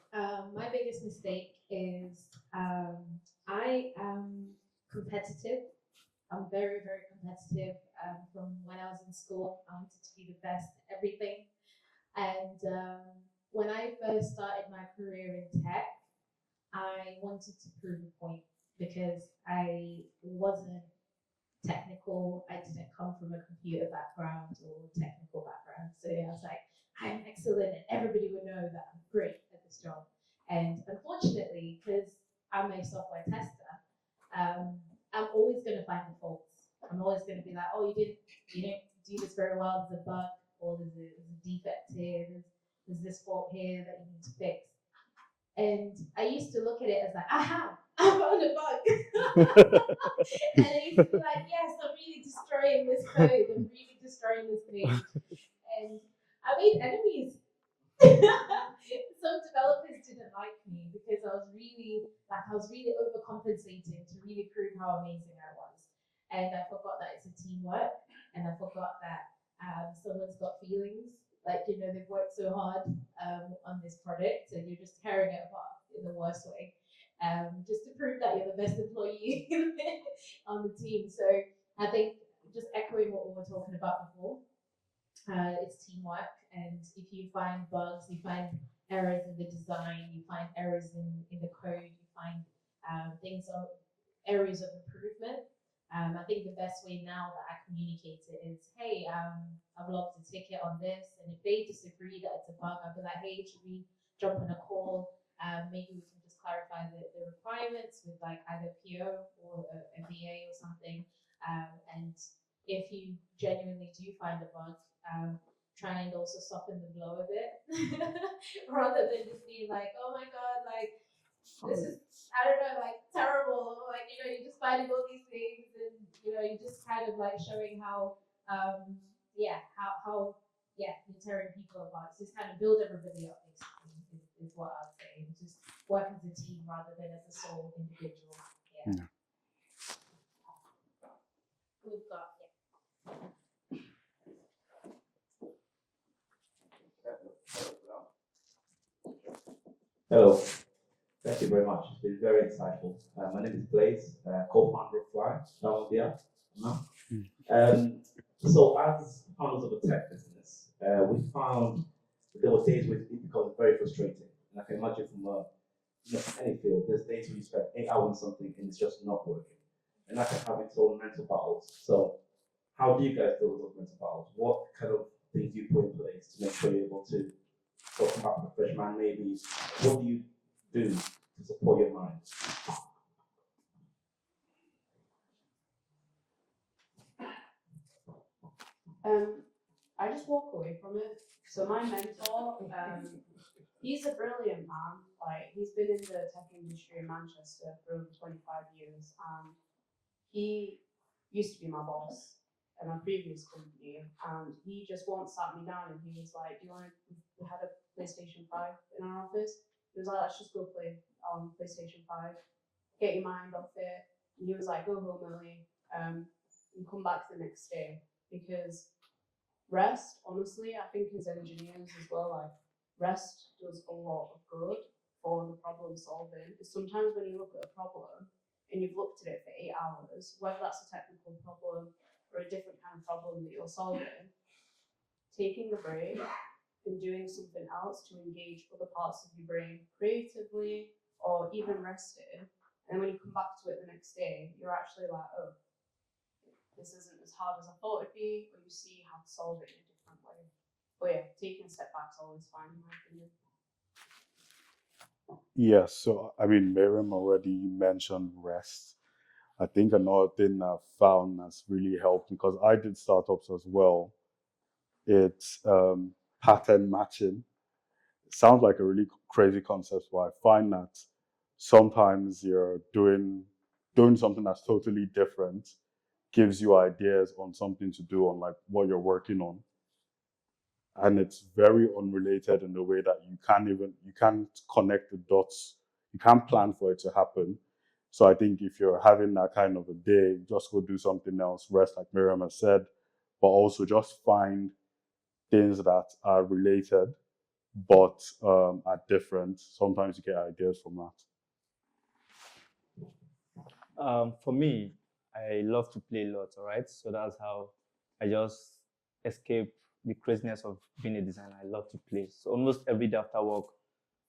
my biggest mistake is I am competitive. I'm very, very competitive. From when I was in school, I wanted to be the best at everything. And when I first started my career in tech, I wanted to prove a point because I wasn't technical. I didn't come from a computer background or technical background. So I was like, I'm excellent and everybody would know that I'm great at this job. And unfortunately, because I'm a software tester, I'm always going to find the faults. I'm always going to be like, oh, you didn't do this very well. There's a bug, or there's a defect here. There's this fault here that you need to fix. And I used to look at it as like, aha, I found a bug. And I used to be like, yes, I'm really destroying this code. I'm really destroying this page. And I made enemies. Some developers didn't like me because I was really overcompensating to really prove how amazing I was. And I forgot that it's a teamwork, and I forgot that someone's got feelings. Like, they've worked so hard on this project, and you're just tearing it apart in the worst way, just to prove that you're the best employee on the team. So I think just echoing what we were talking about before, it's teamwork, and if you find bugs, you find errors in the design, you find errors in the code, you find things are areas of improvement. I think the best way now that I communicate it is, hey, I've logged a ticket on this, and if they disagree that it's a bug, I'll be like, hey, should we jump on a call? Maybe we can just clarify the requirements with like either PO or a VA or something. And if you genuinely do find a bug, try and also soften the blow a bit, rather than just being like, oh my god, like this is, I don't know, like terrible. Like, you know, you're just finding all these things, and you know, you're just kind of like showing how, how you're tearing people apart. So just kind of build everybody up, basically, is what I'd say. Just work as a team rather than as a sole individual. Yeah. We've got, Hello. Thank you very much. It's been very insightful. My name is Blaze, co-founder of Fly. Down there. No? So as founders of a tech business, we found that there were days where it becomes very frustrating. And I can imagine from any field, there's days where you spend 8 hours on something and it's just not working. And that can have its own mental battles. So how do you guys deal with those mental battles? What kind of things do you put in place to make sure you're able to talk about the freshman maybe? What do you do to support your mind? I just walk away from it. So my mentor, he's a brilliant man. Like, he's been in the tech industry in Manchester for over 25 years, and he used to be my boss at my previous company, and he just once sat me down and he was like, do you want to, we had a PlayStation 5 in our office. He was like, let's just go play PlayStation 5, get your mind off it. And he was like, go home early, and come back the next day, because rest, honestly, I think as engineers as well, like, rest does a lot of good for the problem solving. Because sometimes when you look at a problem and you've looked at it for 8 hours, whether that's a technical problem or a different kind of problem that you're solving, taking a break and doing something else to engage other parts of your brain creatively or even resting, and then when you come back to it the next day, you're actually like, oh, this isn't as hard as I thought it'd be, or you see how to solve it in a different way. But yeah, taking a step back is always fine, in my opinion. Yes, so I mean, Miriam already mentioned rest. I think another thing I've found that's really helped, because I did startups as well, it's pattern matching. It sounds like a really crazy concept, but I find that sometimes you're doing something that's totally different, gives you ideas on something to do on like what you're working on. And it's very unrelated in the way that you can't connect the dots. You can't plan for it to happen. So I think if you're having that kind of a day, just go do something else, rest, like Miriam has said, but also just find things that are related but are different. Sometimes you get ideas from that. For me, I love to play a lot, all right? So that's how I just escape the craziness of being a designer. I love to play. So almost every day after work,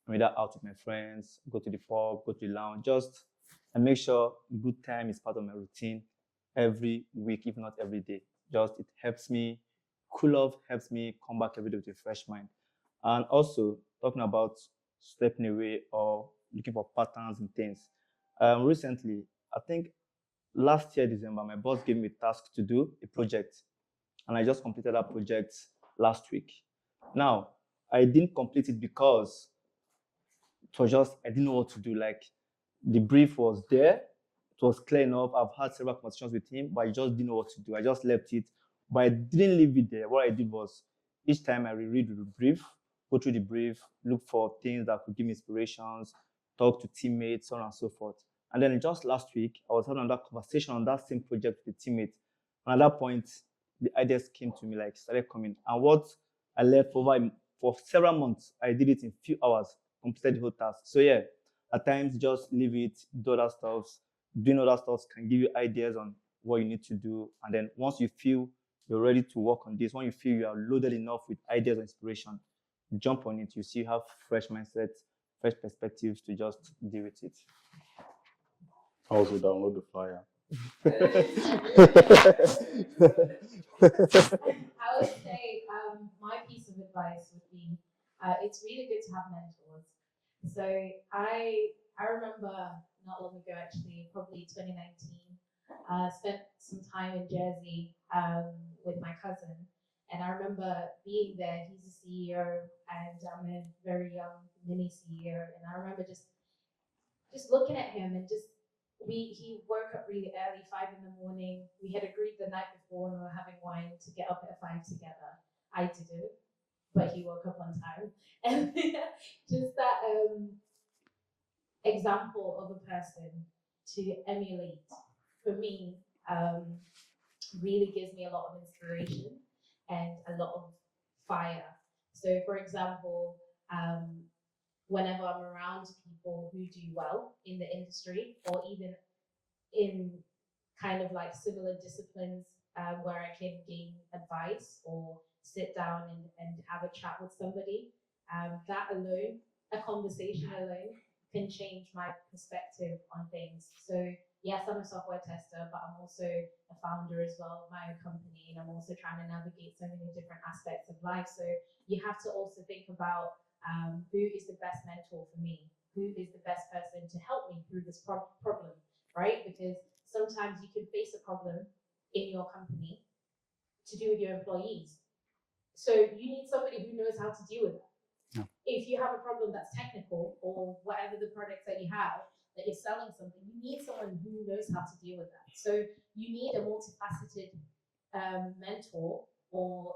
I'm either out with my friends, go to the pub, go to the lounge, just and make sure good time is part of my routine every week, if not every day. Just it helps me cool off, helps me come back every day with a fresh mind. And also talking about stepping away or looking for patterns and things. Recently, I think last year, December, my boss gave me a task to do, a project, and I just completed that project last week. Now, I didn't complete it because it was just, I didn't know what to do. Like, the brief was there, it was clear enough. I've had several conversations with him, but I just didn't know what to do. I just left it, but I didn't leave it there. What I did was, each time I reread the brief, go through the brief, look for things that could give me inspirations, talk to teammates, so on and so forth. And then just last week, I was having another conversation on that same project with a teammate. And at that point, the ideas came to me, like started coming. And what I left for several months, I did it in a few hours, completed the whole task. So yeah, at times just leave it, do other stuff. Doing other stuff can give you ideas on what you need to do. And then once you feel you're ready to work on this, when you feel you are loaded enough with ideas and inspiration, jump on it. You see, you have fresh mindset, fresh perspectives to just deal with it. Also download the flyer. I would say my piece of advice would be it's really good to have mentors. So I remember not long ago, actually, probably 2019, spent some time in Jersey with my cousin, And I remember being there. He's a CEO, and I'm a very young mini CEO. And I remember just looking at him and he woke up really early, 5 in the morning. We had agreed the night before when we were having wine to get up at 5 together. I didn't, but he woke up on time. And just that example of a person to emulate, for me, really gives me a lot of inspiration and a lot of fire. So, for example, whenever I'm around people who do well in the industry, or even in kind of like similar disciplines where I can gain advice or sit down and have a chat with somebody, that alone, a conversation alone, can change my perspective on things. So yes, I'm a software tester, but I'm also a founder as well of my own company, and I'm also trying to navigate so many different aspects of life. So you have to also think about who is the best mentor for me, who is the best person to help me through this problem, right? Because sometimes you can face a problem in your company to do with your employees. So you need somebody who knows how to deal with that. Yeah. If you have a problem that's technical, or whatever the products that you have, that you're selling something, you need someone who knows how to deal with that. So you need a multifaceted mentor or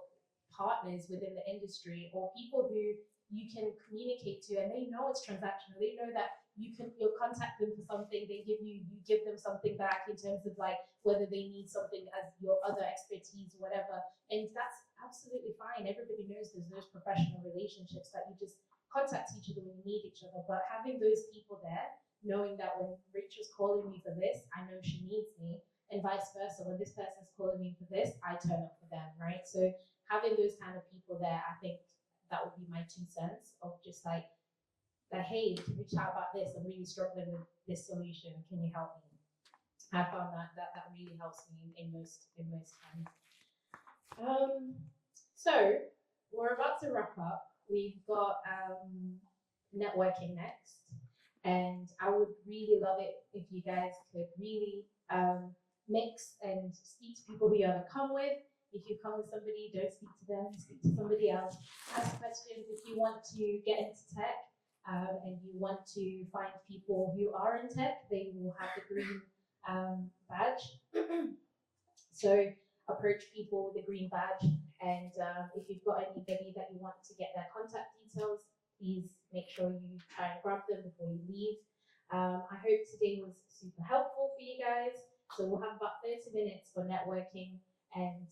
partners within the industry, or people who you can communicate to, and they know it's transactional. They know that you'll contact them for something, you give them something back in terms of like whether they need something as your other expertise or whatever. And that's absolutely fine. Everybody knows there's those professional relationships that you just contact each other when you need each other. But having those people there, knowing that when Rachel's calling me for this, I know she needs me, and vice versa. When this person's calling me for this, I turn up for them, right? So having those kind of people there, I think that would be my 2 cents of just like, hey, can we chat about this? I'm really struggling with this solution. Can you help me? I found that really helps me in most times. So we're about to wrap up. We've got networking next, and I would really love it if you guys could really mix and speak to people who you haven't come with. If you come with somebody, don't speak to them, speak to somebody else. Ask questions if you want to get into tech. And you want to find people who are in tech, they will have the green badge. So approach people with the green badge, and if you've got anybody that you want to get their contact details, please make sure you try and grab them before you leave. I hope today was super helpful for you guys. So we'll have about 30 minutes for networking, and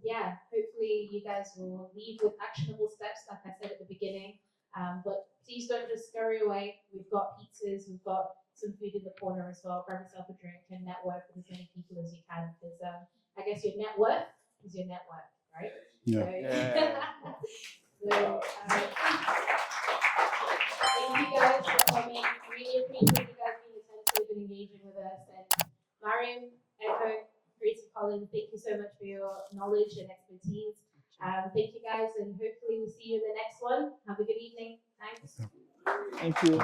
yeah, hopefully you guys will leave with actionable steps, like I said at the beginning. But please don't just scurry away. We've got pizzas, we've got some food in the corner as well. Grab yourself a drink and network with as many people as you can, because I guess your net worth is your network, right? Yeah. So, so thank you guys for coming. Really appreciate you guys being attentive and engaging with us. And Mariam, Echo, Creative Colin, thank you so much for your knowledge and expertise. Thank you guys, and hopefully we'll see you in the next one. Have a good evening. Thanks. Thank you.